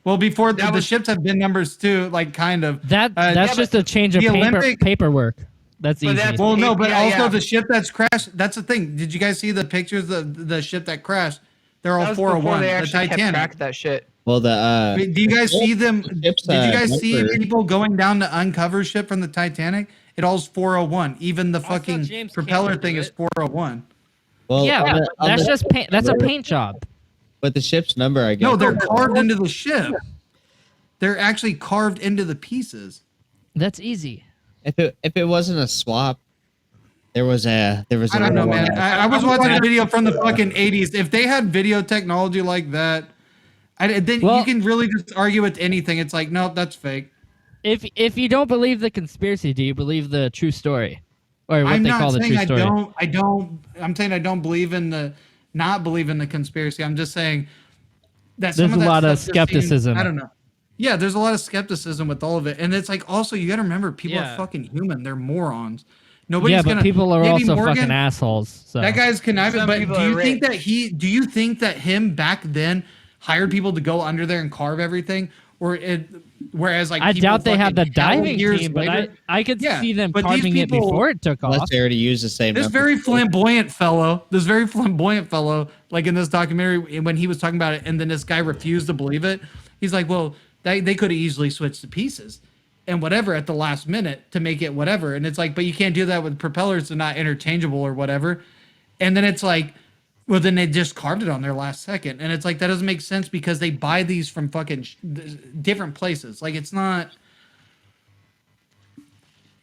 Well, before That the was- ships have VIN numbers too, like kind of. That's yeah, just a change of the Olympic- paperwork. That's But easy. that's- Well, no, but Yeah, also yeah. the ship that's crashed. That's the thing. Did you guys see the pictures of the ship that crashed? They're all That was before 401. they The actually kept track Titanic. of that shit. Well, the Wait, do you guys see them? ships, Did you guys see number- people going down to uncover ship from the Titanic? It all's 401. Even the saw fucking James propeller Cameron thing do is it. 401. well, yeah, on but the- on that's the just paint. That's a number- paint job. But the ship's number, I guess. No, they're carved into the ship. They're actually carved into the pieces. That's easy. If it wasn't a swap, there was a I don't know, man. I was watching a video. video from the fucking 80s. If they had video technology like that, then Well- you can really just argue with anything. It's like, nope, that's fake. If you don't believe the conspiracy, do you believe the true story, or what I'm they call not the saying true I story. I'm saying I don't believe in the not believe in the conspiracy. I'm just saying that There's some of a that lot of stuff just seems, skepticism. I don't know. Yeah, there's a lot of skepticism with all of it, and it's like also you got to remember people Yeah. are fucking human. They're morons. Yeah, Nobody's but gonna. people are JP also Morgan, fucking assholes. So that guy's conniving. Some But people do you are think that rich. do you think that him back then hired people to go under there and carve everything, or it? Whereas like I people doubt they had the fucking hella diving years team, but later, I could yeah. see them But these carving it people, before it took Unless off. they already used the same this number. very flamboyant fellow, like in this documentary, when he was talking about it, and then this guy refused to believe it. He's like, well, they could have easily switched the pieces and whatever at the last minute to make it whatever. And it's like, but you can't do that with propellers. They're not interchangeable or whatever. And then it's like, well, then they just carved it on their last second. And it's like, that doesn't make sense because they buy these from fucking different places. Like, it's not.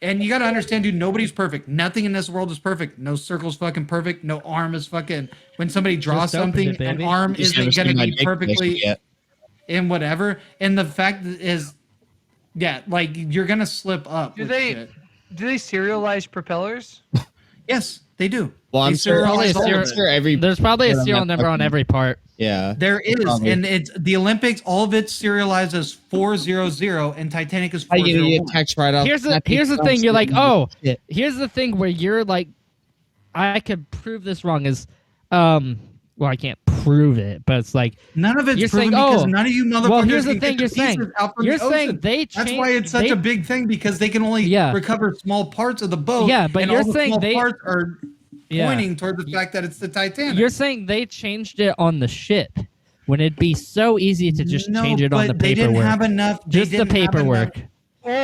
And you got to understand, dude, nobody's perfect. Nothing in this world is perfect. No circle's fucking perfect. No arm is fucking. When somebody draws Just opened something, it, an baby. arm Just isn't haven't going to seen my be dick position perfectly yet. in whatever. And the fact is, yeah, like you're going to slip up. Do with they shit. do they serialize propellers? Yes, they do. Well, They I'm sure, serialize all of it. every. There's probably a part on serial that number on fucking- every part. Yeah. There is, Probably. and it's the Olympics. All of it's serialized as 400, and Titanic is How you gonna 401. get text right off? Here's the thing. You're like, oh, here's the thing where you're like, I could prove this wrong. Is well, I can't prove it, but it's like None of it's You're proven saying, because oh, none of you motherfuckers well, here's the can thing get you're the saying. pieces out from You're the saying ocean. they That's change- why it's such they- a big thing because they can only Yeah. recover small parts of the boat. Yeah, but and you're all the saying small they- parts are Yeah. pointing toward the fact that it's the Titanic. You're saying they changed it on the ship when it'd be so easy to just no, change it on but the they paperwork. didn't have enough. They Just the didn't have paperwork. enough- Or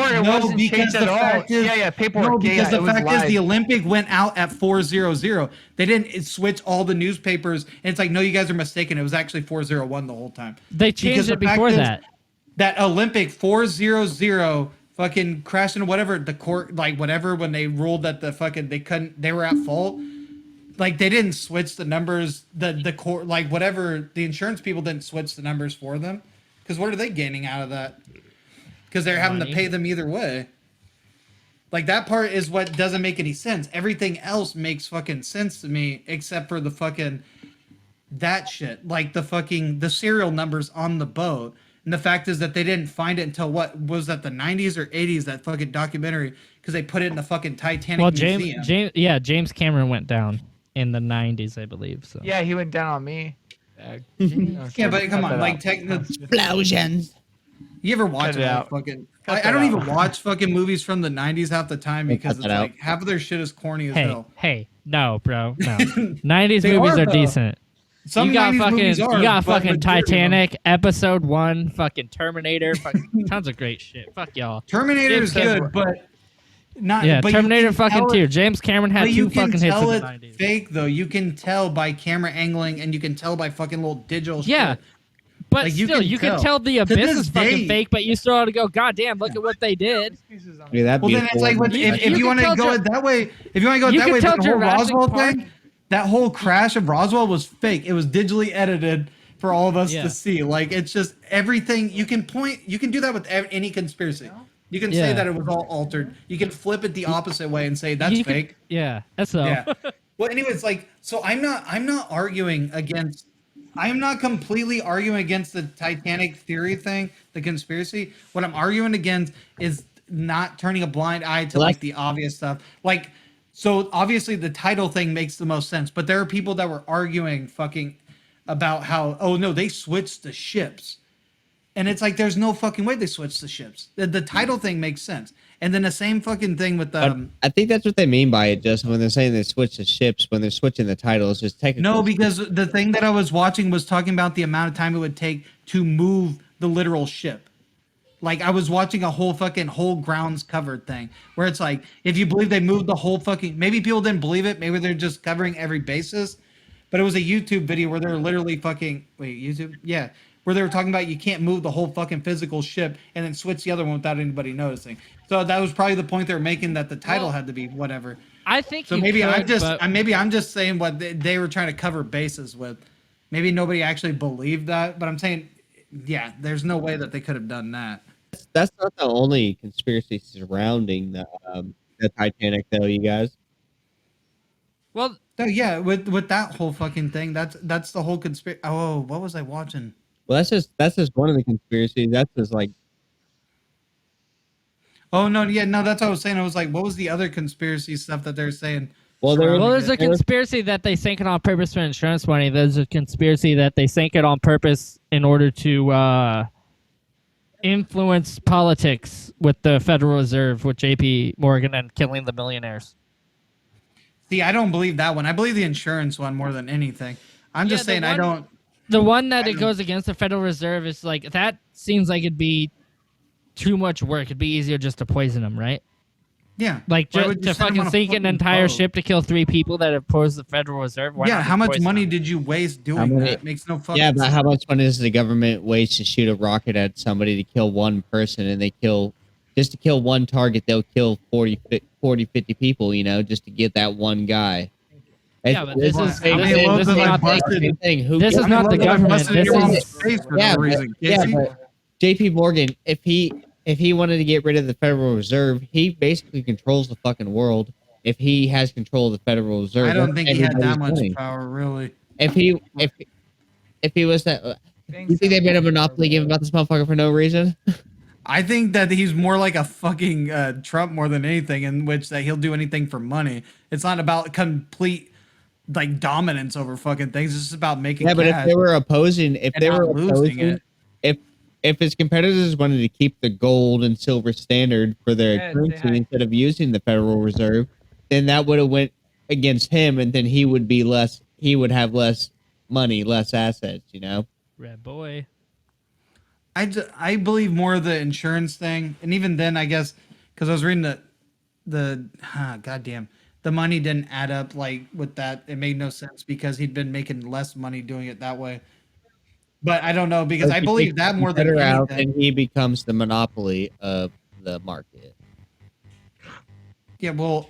it No, wasn't because changed the at all. fact is, Yeah, paperwork. no, because yeah, the it was fact is live. the Olympic went out at 400. They didn't switch all the newspapers, and it's like, no, you guys are mistaken. It was actually 401 the whole time. They Because changed the it fact before is, that. That Olympic 400 fucking crashed into whatever the court, like whatever, when they ruled that the fucking they were at fault. Like they didn't switch the numbers, the court, like whatever, the insurance people didn't switch the numbers for them, because what are they gaining out of that? Because they're having Money. to pay them either way. Like that part is what doesn't make any sense. Everything else makes fucking sense to me except for the fucking that shit. Like the serial numbers on the boat. And the fact is that they didn't find it until what was that, the 90s or 80s, that fucking documentary, because they put it in the fucking Titanic Well, museum. James Cameron went down in the 90s, I believe. So Yeah, he went down on me. Yeah, but come on, like Explosions. you ever watch Cut it it out. fucking Cut I don't that even out. watch fucking movies from the 90s half the time We'll because cut it's that like half of their shit is corny as hey, hell. no, bro, no. 90s They movies are, are though. decent. Some You got 90s fucking, movies are, you got but fucking majority of them- Titanic, Episode 1, fucking Terminator, fucking tons of great shit. Fuck y'all. Terminator James is good, Cameron- but not. Yeah, but you Terminator can fucking tell too. it- James Cameron had But you two can fucking hits in tell the it's 90s. fake though. You can tell by camera angling, and you can tell by fucking little digital Yeah. shit. But Like, you still, can you can tell. tell the To abyss this is fucking day- fake, but you still ought to go, God damn, look at what they did. Look at that Well, then beautiful it's like woman. if You you can want to tell go Ju- it that way, if you want to go it You that can way, tell but the whole Jurassic Roswell Park- thing, that whole crash of Roswell was fake. It was digitally edited for all of us Yeah. to see. Like it's just everything. You can point. You can do that with any conspiracy. You can say Yeah. that it was all altered. You can flip it the opposite way and say that's You could- fake. Yeah, that's so. Yeah. Well, anyways, like, so I'm not arguing against. I'm not completely arguing against the Titanic theory thing, the conspiracy. What I'm arguing against is not turning a blind eye to like the obvious stuff. Like, so obviously the title thing makes the most sense, but there are people that were arguing fucking about how, oh no, they switched the ships. And it's like, there's no fucking way they switched the ships. The title thing makes sense. And then the same fucking thing with But I think that's what they mean by it, Justin, when they're saying they switch the ships, when they're switching the titles, just technically. no, because the thing that I was watching was talking about the amount of time it would take to move the literal ship. Like I was watching a whole grounds covered thing where it's like, if you believe they moved the whole fucking, maybe people didn't believe it. Maybe they're just covering every basis, but it was a YouTube video where they were literally YouTube? Yeah. Where they were talking about you can't move the whole fucking physical ship and then switch the other one without anybody noticing. So that was probably the point they were making, that the title Well, had to be whatever. I think So you maybe could, I'm just saying what they were trying to cover bases with. Maybe nobody actually believed that, but I'm saying, yeah, there's no way that they could have done that. That's not the only conspiracy surrounding the Titanic, though, you guys. Well, Oh, yeah, with that whole fucking thing, that's the whole conspiracy. Oh, what was I watching? Well, that's just one of the conspiracies. That's just like, Oh no, yeah, no, that's what I was saying. I was like, what was the other conspiracy stuff that they're saying? well, there was, well, there's a there was- conspiracy that they sank it on purpose for insurance money. There's a conspiracy that they sank it on purpose in order to influence politics with the Federal Reserve, with J.P. Morgan and killing the millionaires. See, I don't believe that one. I believe the insurance one more than anything. I'm Yeah, just saying I one- don't. The one that I it don't- goes against the Federal Reserve is like, that seems like it'd be too much work. It'd be easier just to poison them, right? Yeah. Like Why just would you to send 'em fucking on a sink an fucking entire boat? ship to kill 3 people that oppose the Federal Reserve. Why Yeah, not how just much poison money them? did you waste How doing many- that? Makes no fucking yeah, but sense. how much money does the government waste to shoot a rocket at somebody to kill one person, and they kill just to kill one target? They'll kill 40, 50 people, you know, just to get that one guy. Yeah, but this is How many loads this have is I not busted? Same thing. Who this gives- is not the Look, I government. busted This your mom's is face for yeah, no but, reason. yeah, Casey. but J.P. Morgan, if he wanted to get rid of the Federal Reserve, he basically controls the fucking world. If he has control of the Federal Reserve, I don't that's think he had that everybody's much money. power, really. If he was that, you think they made a monopoly game about this motherfucker for no reason? I think that he's more like a fucking Trump more than anything, in which that he'll do anything for money. It's not about complete like dominance over fucking things. It's just about making Yeah, but cash. if they were opposing, and not losing it. if his competitors wanted to keep the gold and silver standard for their Yeah, currency they- instead of using the Federal Reserve, then that would have went against him, and then he would have less money, less assets, you know. Red boy. I believe more of the insurance thing, and even then, I guess because I was reading goddamn, the money didn't add up like with that. It made no sense because he'd been making less money doing it that way. But I don't know because If I he believe takes that the more than competitor out, anything. then he becomes the monopoly of the market. Yeah, well,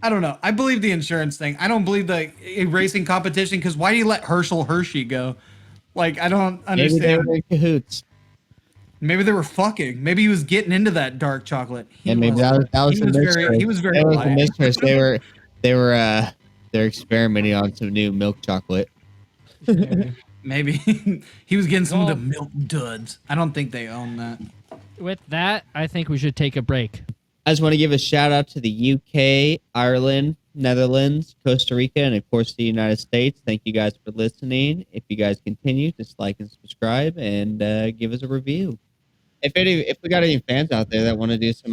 I don't know. I believe the insurance thing. I don't believe the racing competition because why do you let Herschel Hershey go? Like I don't Maybe they understand. were in cahoots. Maybe they were fucking. Maybe he was getting into that dark chocolate. And maybe that was he the was mistress. very. He was very. That was the light. mistress. They're experimenting on some new milk chocolate. Maybe he was getting some Well- of the milk duds. I don't think they own that. With that, I think we should take a break. I just want to give a shout out to the UK, Ireland, Netherlands, Costa Rica, and of course the United States. Thank you guys for listening. If you guys continue, just like and subscribe and give us a review. If we got any fans out there that want to do some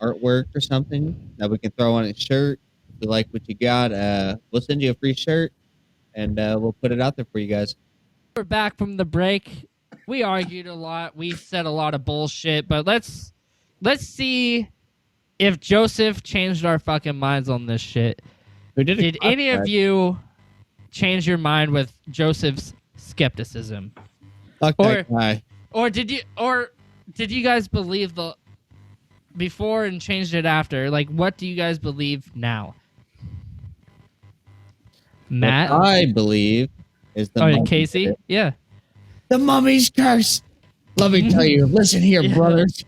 artwork or something that we can throw on a shirt, if you like what you got, we'll send you a free shirt and we'll put it out there for you guys. We're back from the break. We argued a lot. We said a lot of bullshit, but let's see if Joseph changed our fucking minds on this shit. We did any of you change your mind with Joseph's skepticism? Fuck that guy. Or did you guys believe the before and changed it after? Like, what do you guys believe now? Matt? What I believe is the mummy Casey? did it. Yeah. The mummy's curse. Let me tell you. Listen here, Yeah. brothers.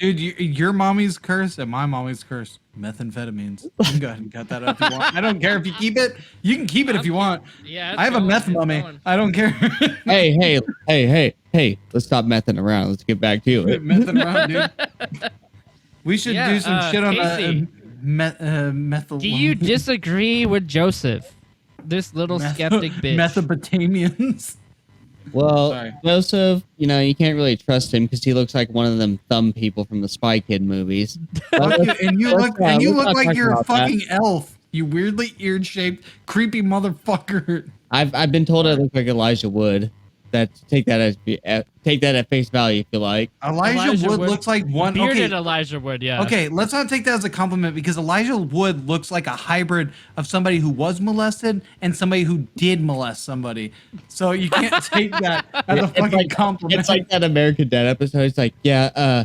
Dude, your mommy's curse and my mommy's curse. Methamphetamines. You can go ahead and cut that up if you want. I don't care if you keep it. You can keep it if you want. Yeah. I have a meth mummy. I don't care. Hey. Let's stop messing around. Let's get back to it. Messing around, dude. We should Yeah, do some shit on Casey. methyl. Do you disagree with Joseph? This little skeptic bitch. Mesopotamians. Well, Sorry. Joseph, you know, you can't really trust him because he looks like one of them thumb people from the Spy Kid movies. Fuck you, and you look let's not like talk you're a about that. fucking elf. You weirdly eared shaped, creepy motherfucker. I've been told I look like Elijah Wood. Take that at face value if you like. Elijah Wood looks like one. Bearded Okay, Elijah Wood, yeah. okay, let's not take that as a compliment because Elijah Wood looks like a hybrid of somebody who was molested and somebody who did molest somebody. So you can't take that as a fucking compliment. It's like that American Dad episode. It's like, yeah,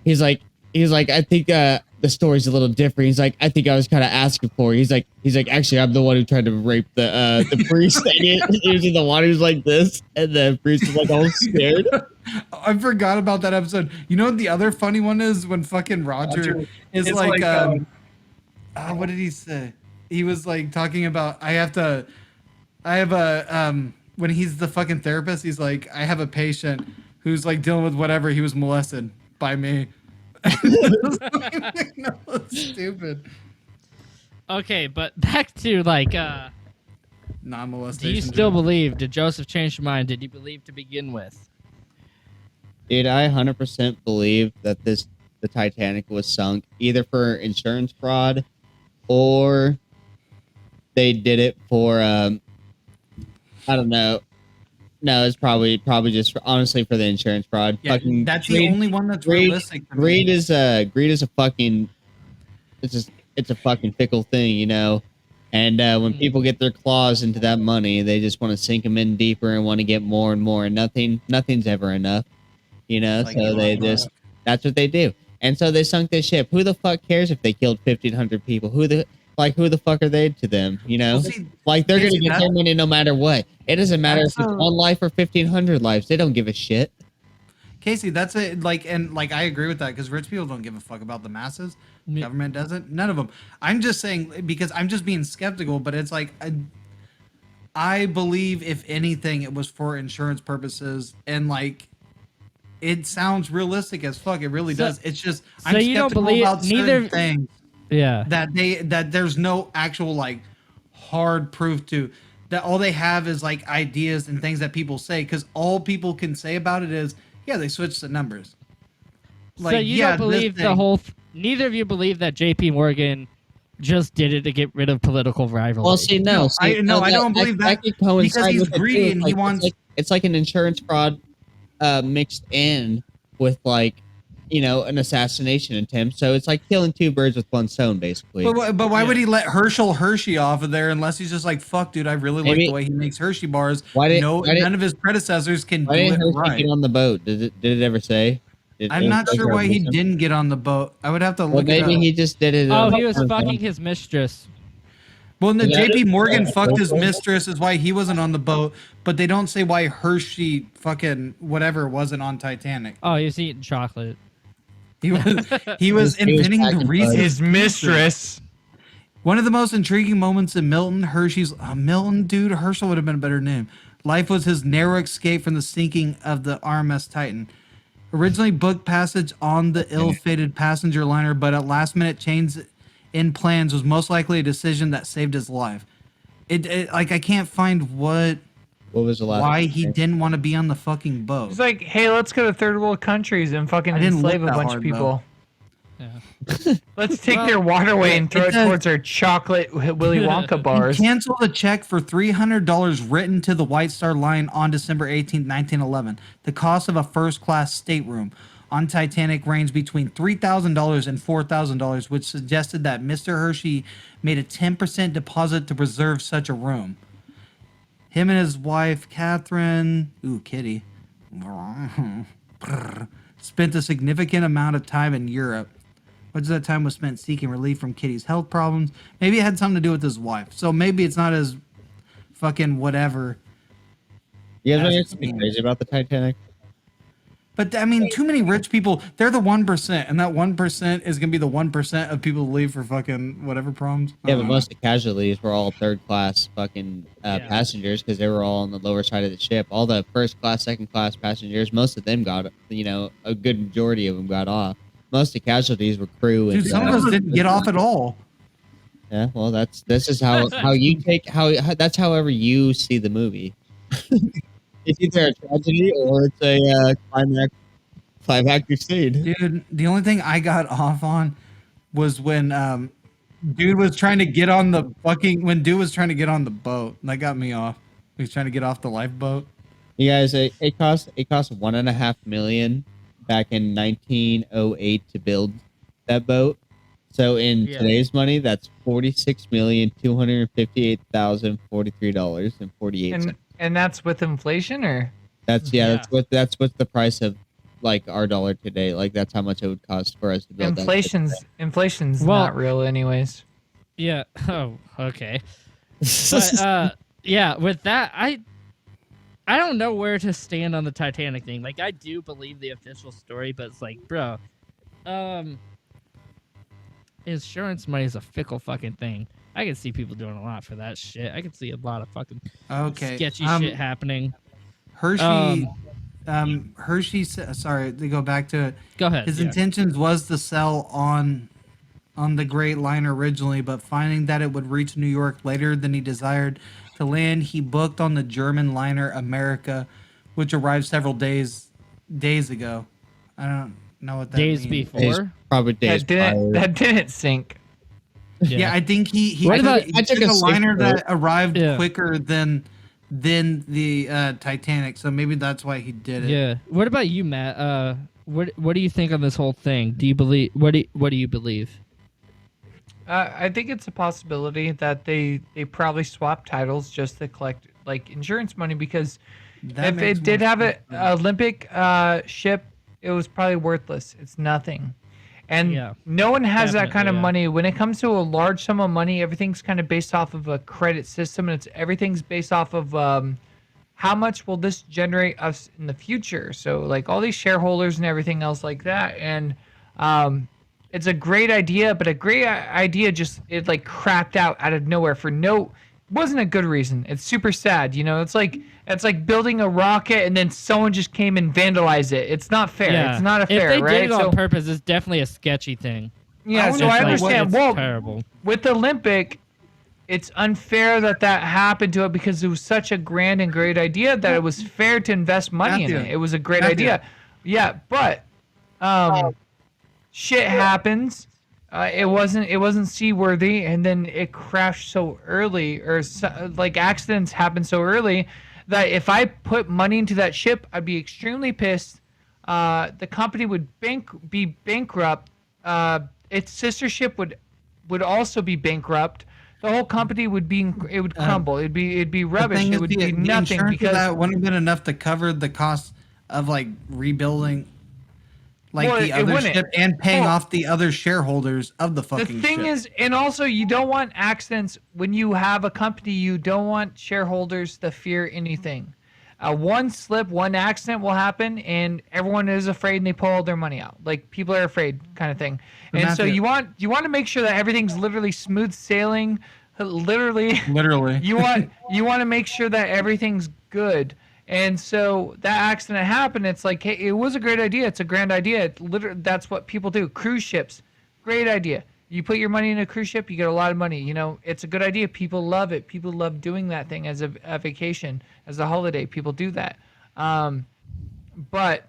he's like, I think the story's a little different. He's like, I think I was kind of asking for it. He's like, actually, I'm the one who tried to rape the priest. And he was in the water. He was like this, and the priest was like all scared. I forgot about that episode. You know what the other funny one is when fucking Roger is like What did he say? He was like talking about I have a when he's the fucking therapist, he's like, I have a patient who's like dealing with whatever, he was molested by me. No, it's stupid. Okay, but back to like, Non-molestation. do you still joke. believe? Did Joseph change his mind? Did he believe to begin with? Dude, I 100% believe that the Titanic was sunk either for insurance fraud or they did it for I don't know. No, it's probably just honestly for the insurance fraud. Yeah, Fucking that's the only one that's realistic to me. greed is a fucking it's a fucking fickle thing, you know. And when people get their claws into that money, they just want to sink them in deeper and want to get more and more, and nothing's ever enough, you know. Like So they Elon just Musk. that's what they do, and so they sunk this ship. Who the fuck cares if they killed 1,500 people? Who the fuck are they to them? You know, Well, see, like they're gonna Casey, get that- their money no matter what. It doesn't matter if That's it's one life or 1,500 lives. They don't give a shit. Casey, that's it. Like, and like, I agree with that because rich people don't give a fuck about the masses. Government doesn't. None of them. I'm just saying because I'm just being skeptical. But it's like, I believe if anything, it was for insurance purposes, and like, it sounds realistic as fuck. It really does. It's just so I'm you don't skeptical believe- about certain neither- things Yeah. that there's no actual like hard proof to. That all they have is like ideas and things that people say because all people can say about it is yeah they switched the numbers. So you yeah, don't this believe the thing- whole. Neither of you believe that J.P. Morgan just did it to get rid of political rivalry. Well, see, No, I don't believe that could coincide because he's with it, too. greedy It's and he like- wants- It's like an insurance fraud mixed in with like an assassination attempt. So it's like killing two birds with one stone, basically. But why would he let Hershey off of there unless he's just like fuck, dude? I really like Maybe- the way he makes Hershey bars. Why did- None of his predecessors can Why do didn't it Hershey right. get on the boat? Did it ever say? I'm not sure why he didn't get on the boat. I would have to Well, look it maybe up. he just did it. Oh, he was fucking his mistress. Well, the Is that JP it? Morgan Yeah. fucked his mistress is why he wasn't on the boat, but they don't say why Hershey fucking whatever wasn't on Titanic. Oh, he was eating chocolate. He was He was inventing the packing reason. bugs. His mistress. One of the most intriguing moments in Milton Hershey's Milton, dude, Herschel would have been a better name. Life was his narrow escape from the sinking of the RMS Titan. Originally booked passage on the ill-fated passenger liner, but at last minute change in plans was most likely a decision that saved his life. It like I can't find What was the last? why he didn't want to be on the fucking boat. It's like, hey, let's go to third world countries and fucking I didn't enslave look a that bunch hard, of people. Yeah. Let's take their waterway and throw it it says- towards our chocolate Willy Wonka bars. He canceled a check for $300 written to the White Star Line on December 18, 1911. The cost of a first-class stateroom on Titanic ranged between $3,000 and $4,000, which suggested that Mr. Hershey made a 10% deposit to reserve such a room. Him and his wife, Catherine, Kitty, spent a significant amount of time in Europe. Much of that time was spent seeking relief from Kitty's health problems. Maybe it had something to do with his wife. So maybe it's not as fucking whatever. You guys want to hear As it something seems. crazy about the Titanic? But I mean, too many rich people, they're the 1%, and that 1% is going to be the 1% of people who leave for fucking whatever problems. Yeah, but most of the casualties were all third class fucking Yeah. passengers because they were all on the lower side of the ship. All the first class, second class passengers, most of them got, a good majority of them got off. Most of the casualties were crew and Dude, some of us didn't get off at all. Yeah, well, this is how you take how that's however you see the movie. It's either a tragedy or it's a climactic scene. Dude, the only thing I got off on was when dude was trying to get on the boat. That got me off. He was trying to get off the lifeboat. You guys, it cost $1.5 million back in 1908 to build that boat. So in Yeah. today's money, that's $46,258,043.48. And that's with inflation, or That's that's what's the price of like our dollar today. Like that's how much it would cost for us to build inflation's Well- not real, anyways. Yeah. Oh, okay. But yeah, with that, I don't know where to stand on the Titanic thing. Like, I do believe the official story, but it's like, bro, insurance money is a fickle fucking thing. I can see people doing a lot for that shit. I can see a lot of fucking Okay. sketchy shit happening. Hershey, sorry to go back to it. Go ahead. His yeah. intentions was to sell on the Great Liner originally, but finding that it would reach New York later than he desired to land, he booked on the German liner America, which arrived several days ago. I don't know what that Days means. before. Probably days prior. That didn't sink. Yeah, I think he What took, about- he I took took a a liner safe that arrived Yeah. quicker than the Titanic, so maybe that's why he did it. Yeah. What about you, Matt? What do you think on this whole thing? Do you believe what do you believe? I think it's a possibility that they probably swapped titles just to collect like insurance money, because That if makes it did more have sense. an Olympic ship, it was probably worthless. It's nothing. And Yeah, no one has that kind of definitely, yeah. money. When it comes to a large sum of money, everything's kind of based off of a credit system, and everything's based off of how much will this generate us in the future. So like all these shareholders and everything else like that. And it's a great idea, but a great idea just it like crapped out of nowhere for no wasn't a good reason. It's super sad, you know. It's like building a rocket and then someone just came and vandalized it. It's not fair. Yeah. It's not a fair, If they right? did it on purpose, it's definitely a sketchy thing. Yeah, wanna so know I what- understand. It's Well, terrible. with the Olympic, it's unfair that happened to it because it was such a grand and great idea that it was fair to invest money in Matthew. it. It was a great Matthew. idea. Yeah, but shit happens. It wasn't seaworthy, and then it crashed so early, or like accidents happen so early that if I put money into that ship, I'd be extremely pissed. The company would be bankrupt. Its sister ship would also be bankrupt. The whole company would crumble. It'd be The rubbish. thing It is, would the be nothing insurance of because that wouldn't have been enough to cover the cost of like rebuilding, like Well, the it other wouldn't. ship and paying Well, off the other shareholders of the the fucking thing ship. is, and also you don't want accidents when you have a company. You don't want shareholders to fear anything. One slip, one accident will happen, and everyone is afraid, and they pull all their money out. Like people are afraid, kind of thing. But And so Matthew- you want to make sure that everything's literally smooth sailing. Literally, Literally. you want to make sure that everything's good. And so that accident happened. It's like, hey, it was a great idea. It's a grand idea. Literally, that's what people do. Cruise ships, great idea. You put your money in a cruise ship, you get a lot of money. You know, it's a good idea. People love it. People love doing that thing as a vacation, as a holiday. People do that. But,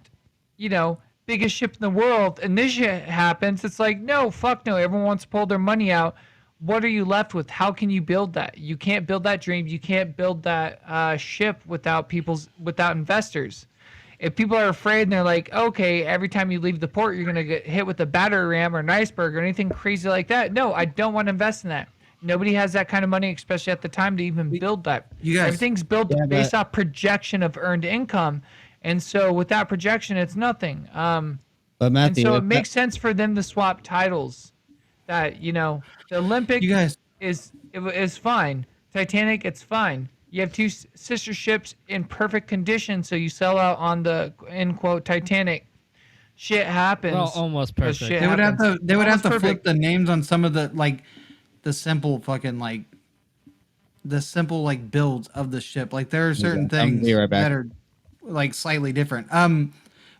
you know, biggest ship in the world, and this shit happens. It's like, no, fuck no. Everyone wants to pull their money out. What are you left with? How can you build that? You can't build that dream. You can't build that ship without investors. If people are afraid and they're like, okay, every time you leave the port, you're gonna get hit with a battering ram or an iceberg or anything crazy like that. No, I don't want to invest in that. Nobody has that kind of money, especially at the time, to even build that. You guys- Everything's built based off projection of earned income, and so without projection, it's nothing. But And Matthew, so if it makes sense for them to swap titles. That, you know, the Olympic You guys- is fine. Titanic, it's fine. You have two sister ships in perfect condition, so you sell out on the end quote Titanic. Shit happens. Well, almost 'cause perfect. shit They would have happens. to. They would have to Almost flip perfect. the names on some of the like, the simple fucking like, the simple like builds of the ship. Like there are certain Okay, I'll things be right back. that are like slightly different.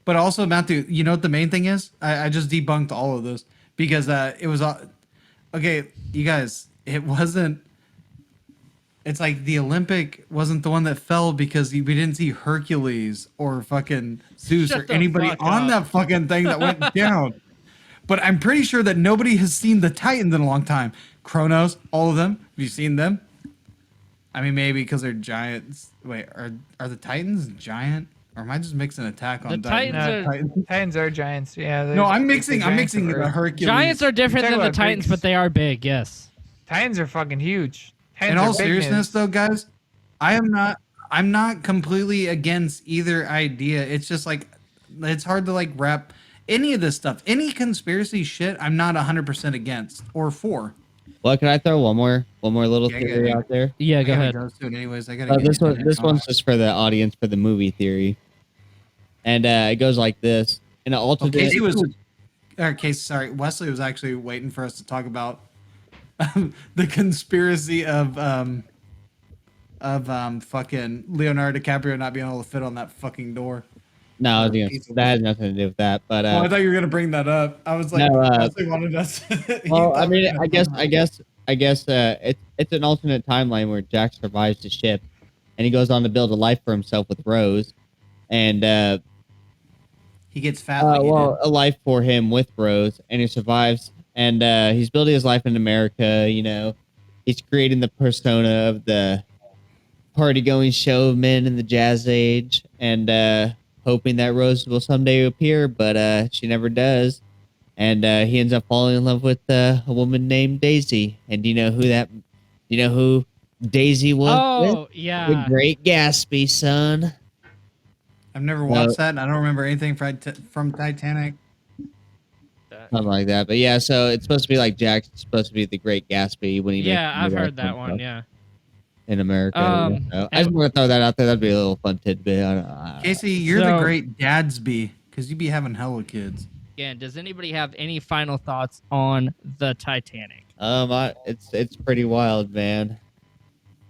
But also Matthew, you know what the main thing is? I just debunked all of this because it was okay. You guys, it wasn't. It's like the Olympic wasn't the one that fell because we didn't see Hercules or fucking Zeus Shut or the anybody fuck on up. that fucking thing that went down. But I'm pretty sure that nobody has seen the Titans in a long time. Kronos, all of them. Have you seen them? I mean, maybe because they're giants. Wait, are the Titans giant? Or am I just mixing Attack on The Titan? Titans are- Titans are giants. Yeah. No, they're- I'm they're mixing giants of the Earth. Hercules. Giants are different You're than talking the about Titans, Greeks. but they are big. Yes. Titans are fucking huge. Titans In are all big seriousness, news. though, guys, I'm not completely against either idea. It's just like it's hard to like wrap any of this stuff. Any conspiracy shit, I'm not 100% against or for. well, can I throw one more little Yeah, theory yeah. out there? Yeah, I go gotta ahead. go soon anyways. I gotta. This get this one's just for the audience for the movie theory, and it goes like this: in an alternate. Casey was Sorry, Wesley was actually waiting for us to talk about the conspiracy of fucking Leonardo DiCaprio not being able to fit on that fucking door. No, Or piece of that wood. has nothing to do with that. But Oh, I thought you were gonna bring that up. I was like, no, Wesley wanted us. He well, I thought we mean, were gonna talk about it. I guess, it's an alternate timeline where Jack survives the ship, and he goes on to build a life for himself with Rose, and He gets fat like he did. a life for him with Rose, and he survives, and he's building his life in America. You know, he's creating the persona of the party-going showman in the jazz age, and hoping that Rose will someday appear, but she never does. And he ends up falling in love with a woman named Daisy. And do you know who that? Do you know who Daisy was with? Oh The yeah. Great Gatsby, son. I've never No. watched that, and I don't remember anything from Titanic. Something like that. But yeah, so it's supposed to be like Jack's supposed to be the Great Gatsby when he Yeah, makes I've the heard that stuff one. Yeah. in America. So I and- just want to throw that out there. That'd be a little fun tidbit. I don't know. Casey, you're the So- great Dadsby because you be having hella kids. Again, does anybody have any final thoughts on the Titanic? It's pretty wild, man.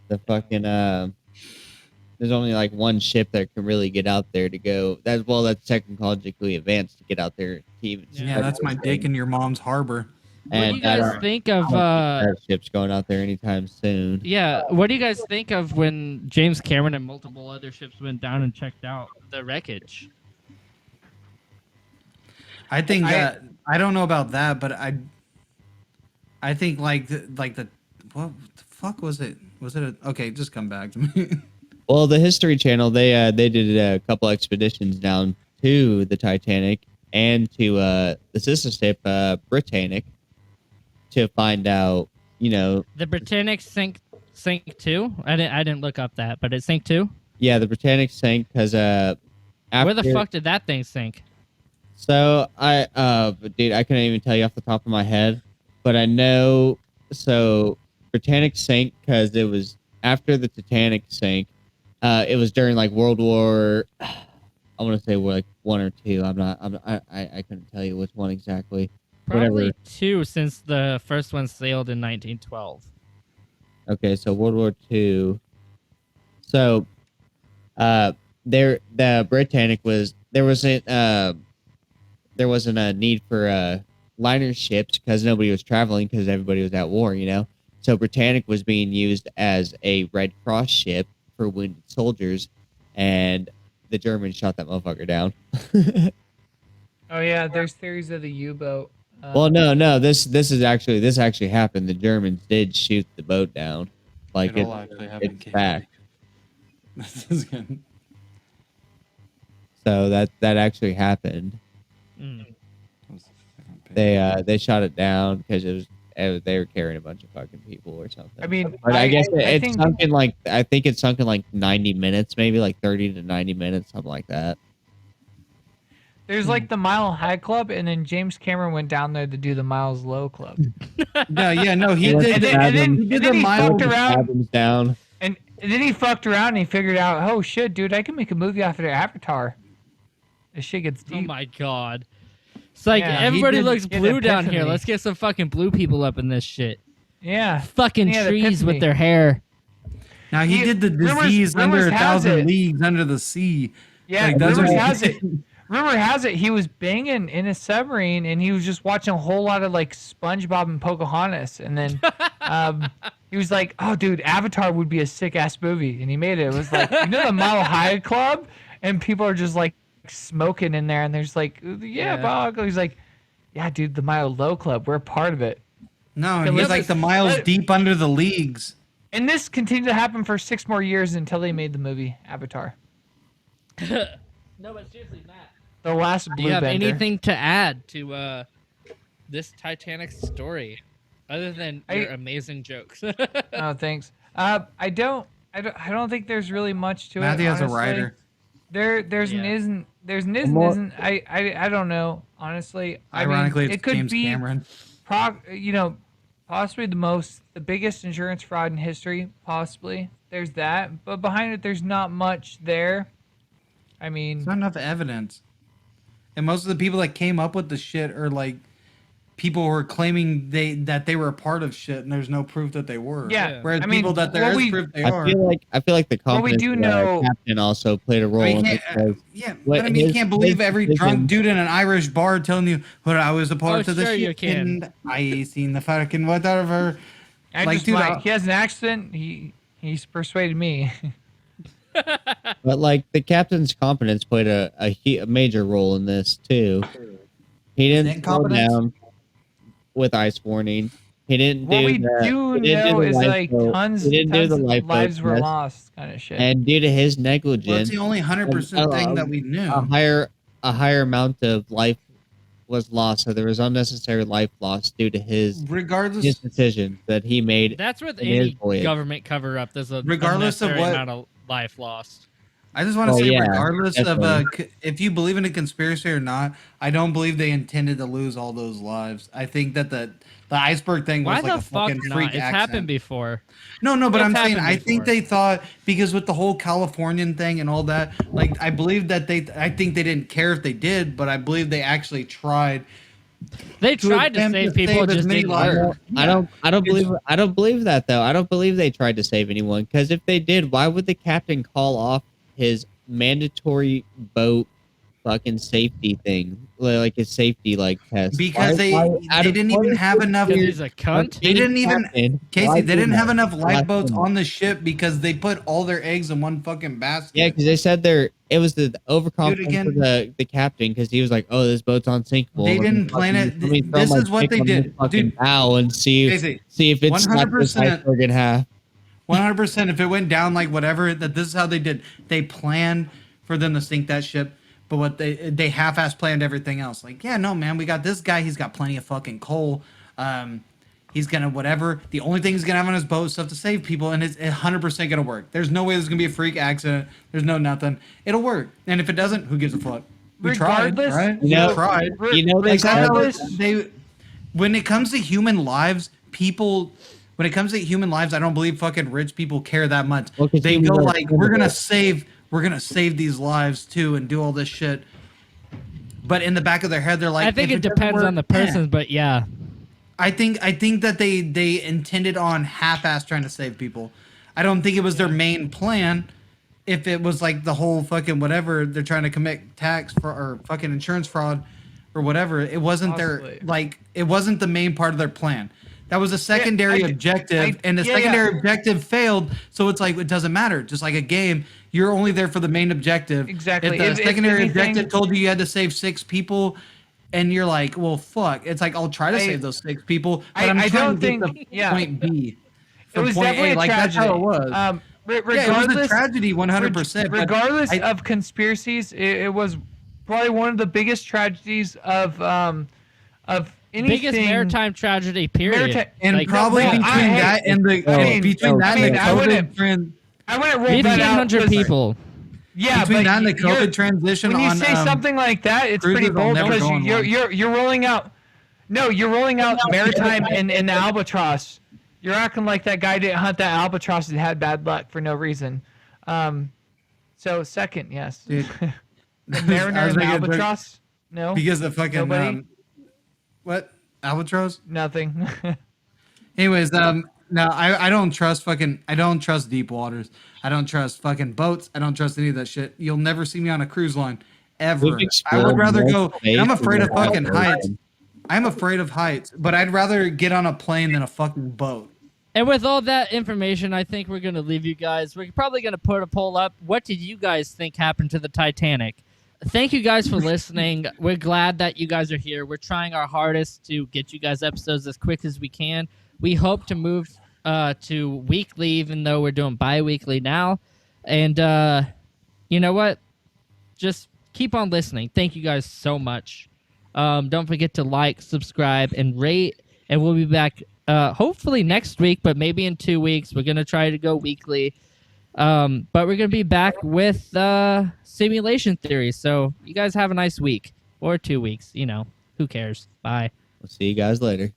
The fucking there's only like one ship that can really get out there to go. That's technologically advanced to get out there. To even Yeah, that's my dick in your mom's harbor. What do And you guys think of? that ship's going out there anytime soon. Yeah, what do you guys think of when James Cameron and multiple other ships went down and checked out the wreckage? I think I don't know about that, but I think like the what the fuck was it? Was it okay? Just come back to me. Well, the History Channel they did a couple expeditions down to the Titanic and to the sister ship Britannic to find out, you know. The Britannic sank too. I didn't look up that, but it sank too. Yeah, the Britannic sank because Where the fuck did that thing sink? So dude, I couldn't even tell you off the top of my head, but I know. So Britannic sank because it was after the Titanic sank. It was during like World War. I want to say like 1 or 2. I couldn't tell you which one exactly. Probably Whatever. 2, since the first one sailed in 1912. Okay, so World War II. So, the Britannic there wasn't a need for liner ships because nobody was traveling because everybody was at war, you know. So Britannic was being used as a Red Cross ship for wounded soldiers, and the Germans shot that motherfucker down. Oh yeah, there's theories of the U-boat. Well, no, this actually happened. The Germans did shoot the boat down, like It all actually happened, it's fact. This is good. So that actually happened. Mm. They shot it down because they were carrying a bunch of fucking people or something. I mean, but I guess I it's think sunk in like I think it's sunk in like 90 minutes, maybe like 30 to 90 minutes, something like that. there's like the Mile High Club, and then James Cameron went down there to do the Miles Low Club. No, he And did. then- and then- He did and then the he mile. fucked around. Fathoms down. And then he fucked around and he figured out, oh shit, dude, I can make a movie off of their Avatar. This shit gets Oh deep. my god. It's like Yeah, he everybody did looks get blue down here. epiphany. Let's get some fucking blue people up in this shit. Yeah. Fucking Yeah, the trees epiphany. with their hair. Now he did the disease under rumors a has thousand it. leagues under the sea. Yeah, Like, that's rumors what- has it. Rumor has it he was banging in a submarine and he was just watching a whole lot of like SpongeBob and Pocahontas, and then he was like, "Oh, dude, Avatar would be a sick ass movie," and he made it. It was like, you know, the Mile High Club, and people are just like smoking in there, and there's like, "Yeah, Yeah. Bob." He's like, "Yeah, dude, the Mile Low Club, we're a part of it." No, Okay, he's let's like just- the miles let- deep under the leagues. And this continued to happen for 6 more years until they made the movie Avatar. No, but seriously, Matt. The last Do you have Bluebender. anything to add to this Titanic story, other than your amazing jokes? Oh, thanks. I don't think there's really much to Matthew it. has a honestly. writer. There's an Yeah. isn't. There's an isn't. I don't know. Honestly, Ironically, I mean, it's James Cameron. Possibly the biggest insurance fraud in history. Possibly. There's that, but behind it, there's not much there. I mean, There's not enough evidence. And most of the people that came up with the shit are like people who are claiming that they were a part of shit, and there's no proof that they were. Yeah, Whereas I mean, people that there what is we- proof they I are. feel like the Well, we confidence do of the know- captain also played a role I mean, in you it can't, because yeah, what but I mean, you his- can't believe his every decision- drunk dude in an Irish bar telling you, "But I was a part Oh, of the sure you shit, can. and I seen the fucking whatever." I Like, just dude, might. He has an accent. He's persuaded me. But like the captain's confidence played a major role in this too. He His didn't slow incompetence? down with ice warning. He didn't What do we the, do he didn't know do the is lifeboat- like tons he didn't do the of lifeboat lives were test, lost, kind of shit. and due to his Well, negligence, it's the only 100% thing that we knew. a higher amount of life was lost. So there was unnecessary life loss due to his Regardless, decisions that he made. That's with in his any voyage. government cover up. There's a Regardless of unnecessary what- amount of life lost. I just want to Oh, say, yeah, regardless of definitely. if you believe in a conspiracy or not, I don't believe they intended to lose all those lives. I think that the iceberg thing was Why like the a fuck fucking not? freak It's accident. happened before. No, but It's I'm saying happened I think before. they thought because with the whole Californian thing and all that, like I believe that I think they didn't care if they did, but I believe they actually tried. They tried to attempt save to people, save as just many didn't lives. work. I don't It's- believe that though. I don't believe they tried to save anyone because if they did, why would the captain call off his mandatory boat fucking safety thing, like his safety test? Because they didn't even have enough. Because he's a cunt. They didn't even Casey. They didn't have enough lifeboats on. on the ship because they put all their eggs in one fucking basket. Yeah, because they said it was the overconfidence again. of the captain because he was like, "Oh, this boat's unsinkable." They Let me didn't plan fucking- it. let me throw This my is what dick they on this did. fucking Dude, bow and see Casey, if it's not this 100%. iceberg in half. 100%. If it went down like whatever, that this is how they did. They planned for them to sink that ship, but what they half-ass planned everything else. Like, yeah, no, man, we got this guy. He's got plenty of fucking coal. He's gonna whatever. The only thing he's gonna have on his boat is stuff to save people, and it's 100% gonna work. There's no way there's gonna be a freak accident. There's no nothing. It'll work. And if it doesn't, who gives a fuck? We Regardless- tried, right? You know- we tried. You know they Like, said Regardless- they when it comes to human lives, people when it comes to human lives, I don't believe fucking rich people care that much. Well, 'cause They humans go are like, we're gonna expendable. save these lives too and do all this shit. But in the back of their head, they're like, I think if it doesn't depends work, on the eh. person, but yeah. I think that they intended on half-ass trying to save people. I don't think it was their main plan. If it was like the whole fucking whatever they're trying to commit tax for or fucking insurance fraud or whatever, it wasn't Possibly. it wasn't the main part of their plan. That was a secondary objective, and the yeah. secondary objective failed. So it's like it doesn't matter. Just like a game, you're only there for the main objective. Exactly. If the If secondary anything- objective told you had to save 6 people, and you're like, well, fuck. It's like I'll try to save those 6 people, but I'm I trying don't to get think- to yeah. point B. It From was point definitely A. a Like tragedy. that's how it was. Yeah, it was a a tragedy, 100%. but Regardless I- of conspiracies, it was probably one of the biggest tragedies of anything. Biggest maritime tragedy, period. Maritime- and Like, probably no, between I- that and the I mean- between that and the I wouldn't- COVID trend. I wouldn't roll that out. 1,500 'cause- people. Yeah, Between but that and the you're- COVID transition when you on say something like that, it's pretty cruises, I'll bold never because go on one. you're rolling out. No, you're rolling out maritime and the albatross. You're acting like that guy didn't hunt that albatross and had bad luck for no reason. So second, yes. Dude. The I mariner was and the making a joke albatross. No, because of fucking Nobody? what albatross. nothing. Anyways, no, I don't trust deep waters. I don't trust fucking boats. I don't trust any of that shit. You'll never see me on a cruise line ever. We've I would explored rather go. multiple And I'm bases afraid of without fucking those. heights. I'm afraid of heights, but I'd rather get on a plane than a fucking boat. And with all that information, I think we're going to leave you guys. We're probably going to put a poll up. What did you guys think happened to the Titanic? Thank you guys for listening. We're glad that you guys are here. We're trying our hardest to get you guys episodes as quick as we can. We hope to move to weekly, even though we're doing bi-weekly now. And you know what? Just keep on listening. Thank you guys so much. Don't forget to like, subscribe, and rate. And we'll be back hopefully next week, but maybe in 2 weeks. We're going to try to go weekly. But we're going to be back with simulation theory. So you guys have a nice week or 2 weeks. You know, who cares? Bye. We'll see you guys later.